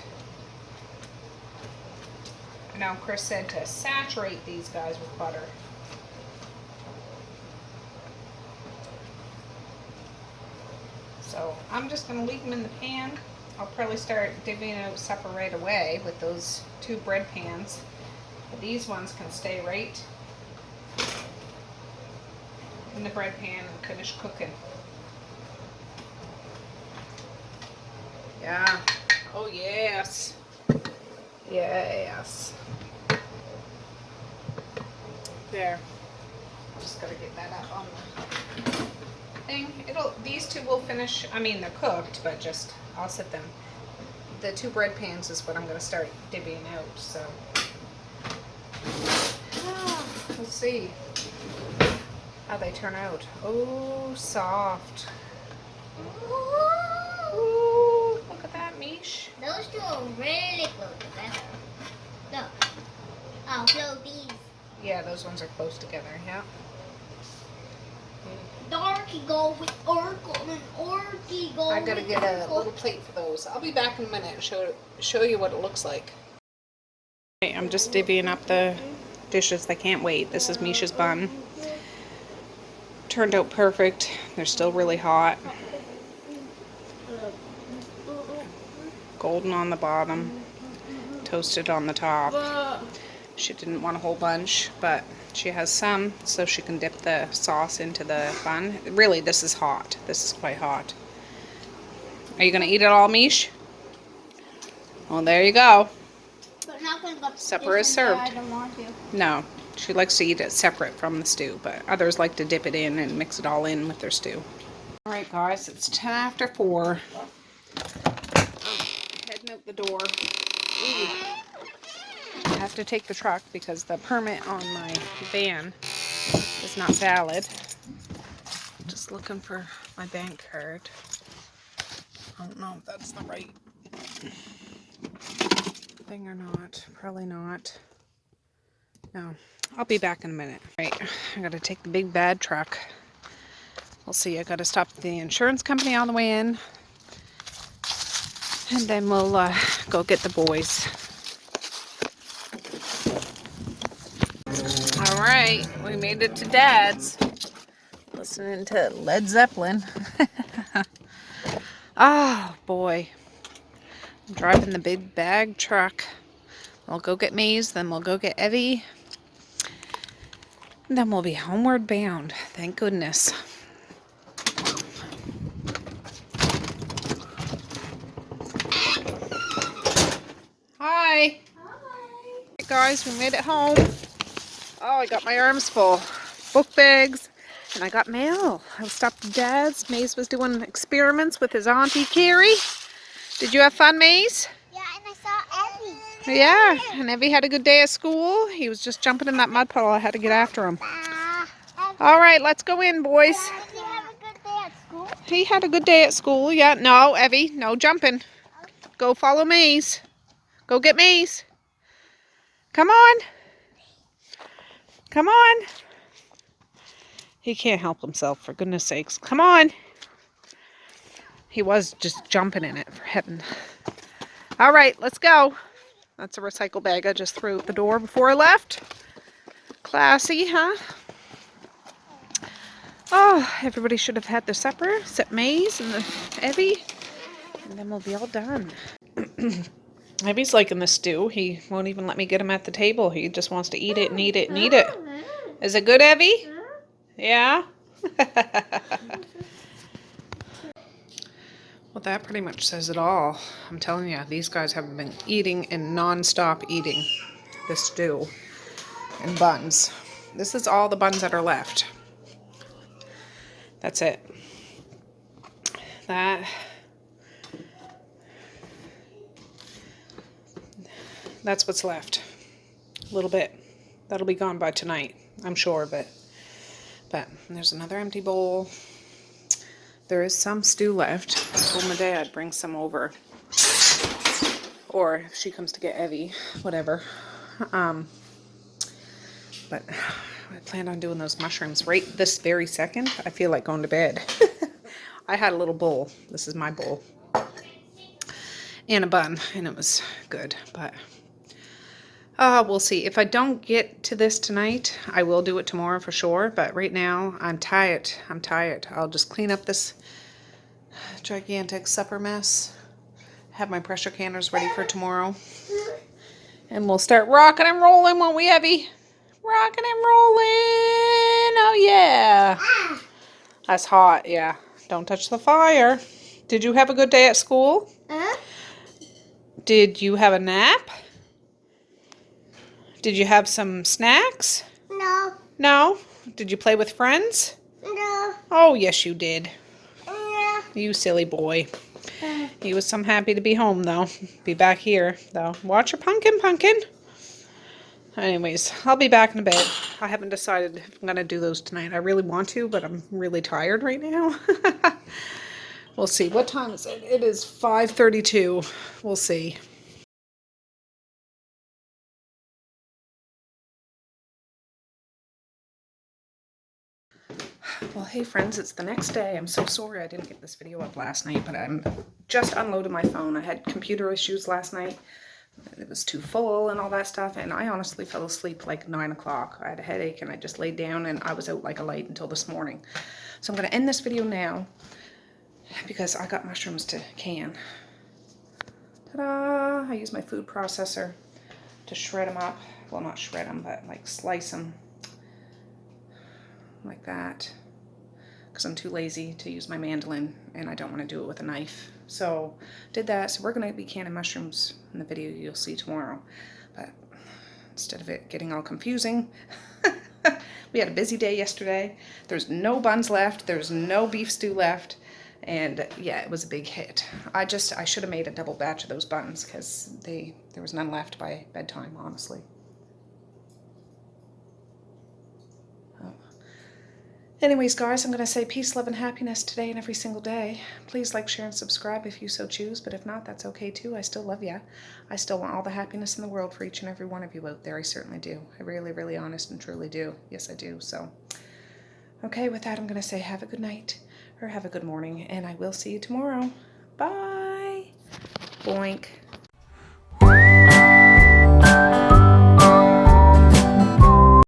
Now Chris said to saturate these guys with butter. So I'm just going to leave them in the pan. I'll probably start divvying out supper right away with those two bread pans. But these ones can stay right in the bread pan and finish cooking. Yeah. Oh, yes. Yes. There. Just gotta get that up on the thing. These two will finish, I mean, they're cooked, but just, I'll set them. The 2 bread pans is what I'm gonna start divvying out, so. We'll see how they turn out. Oh, soft. Ooh, look at that, Mish. Those two are really close together. Look. Oh, so these. Yeah, those ones are close together, yeah. Darky go with Oracle and Orky go I gotta with get a Oracle. little plate for those. I'll be back in a minute and show you what it looks like. Okay, I'm just divvying up the dishes. They can't wait. This is Misha's bun. Turned out perfect. They're still really hot. Golden on the bottom. Toasted on the top. She didn't want a whole bunch, but she has some so she can dip the sauce into the bun. Really, this is hot. This is quite hot. Are you going to eat it all, Mish? Well, there you go. But not gonna go Supper is this in there, served. I don't want to. No, she likes to eat it separate from the stew, but others like to dip it in and mix it all in with their stew. All right, guys, it's 10 after 4. Heading out the door. Ooh. I have to take the truck because the permit on my van is not valid. Just looking for my bank card. I don't know if that's the right thing or not. Probably not. No. I'll be back in a minute. Right, I gotta take the big bad truck. We'll see. I gotta stop the insurance company on the way in. And then we'll go get the boys. Alright, we made it to Dad's. Listening to Led Zeppelin. Oh boy. I'm driving the big bag truck. We'll go get Maze, then we'll go get Evie. And then we'll be homeward bound. Thank goodness. Hi. Hi. Hey guys, we made it home. Oh, I got my arms full. Book bags. And I got mail. I stopped at Dad's. Maze was doing experiments with his auntie Carrie. Did you have fun, Maze? Yeah, and I saw Evie. Yeah, and Evie had a good day at school. He was just jumping in that mud puddle. I had to get after him. All right, let's go in, boys. Did you have a good day at school? He had a good day at school. Yeah, no, Evie, no jumping. Go follow Maze. Go get Maze. Come on. Come on. He can't help himself, for goodness sakes. Come on. He was just jumping in it, for heaven. All right, let's go. That's a recycle bag I just threw out the door before I left. Classy, huh? Oh, everybody should have had their supper, except Maze and the Evie. And then we'll be all done. Evie's liking the stew. He won't even let me get him at the table. He just wants to eat it and eat it and eat it. Is it good, Evie? Yeah? Well, that pretty much says it all. I'm telling you, these guys have been eating and non-stop eating the stew and buns. This is all the buns that are left. That's it. That's what's left. A little bit. That'll be gone by tonight, I'm sure, but there's another empty bowl. There is some stew left. I told my dad I'd bring some over. Or if she comes to get Evie, whatever. But I plan on doing those mushrooms right this very second. I feel like going to bed. I had a little bowl. This is my bowl. And a bun, and it was good, but we'll see. If I don't get to this tonight, I will do it tomorrow for sure, but right now I'm tired. I'll just clean up this gigantic supper mess, have my pressure canners ready for tomorrow, and we'll start rocking and rolling, won't we, Evie? Rocking and rolling. Oh yeah. That's hot. Yeah, don't touch the fire. Did you have a good day at school? Did you have a nap? Did you have some snacks? No. No? Did you play with friends? No. Oh, yes, you did. No. You silly boy. He was some happy to be home, though. Be back here, though. Watch your pumpkin. Anyways, I'll be back in a bit. I haven't decided if I'm going to do those tonight. I really want to, but I'm really tired right now. We'll see. What time is it? It is 5:32. We'll see. Well, hey friends, it's the next day. I'm so sorry I didn't get this video up last night, but I'm just unloaded my phone. I had computer issues last night. It was too full and all that stuff, and I honestly fell asleep like 9 o'clock. I had a headache and I just laid down and I was out like a light until this morning. So I'm going to end this video now because I got mushrooms to can. Ta-da! I use my food processor to shred them up. Well, not shred them, but like slice them like that. Because I'm too lazy to use my mandolin and I don't want to do it with a knife. So did that. So we're going to be canning mushrooms in the video you'll see tomorrow. But instead of it getting all confusing, we had a busy day yesterday. There's no buns left. There's no beef stew left. And yeah, it was a big hit. I should have made a double batch of those buns because there was none left by bedtime, honestly. Anyways, guys, I'm going to say peace, love, and happiness today and every single day. Please like, share, and subscribe if you so choose, but if not, that's okay too. I still love you. I still want all the happiness in the world for each and every one of you out there. I certainly do. I really, really honest and truly do. Yes, I do. So, okay, with that, I'm going to say have a good night or have a good morning, and I will see you tomorrow. Bye. Boink.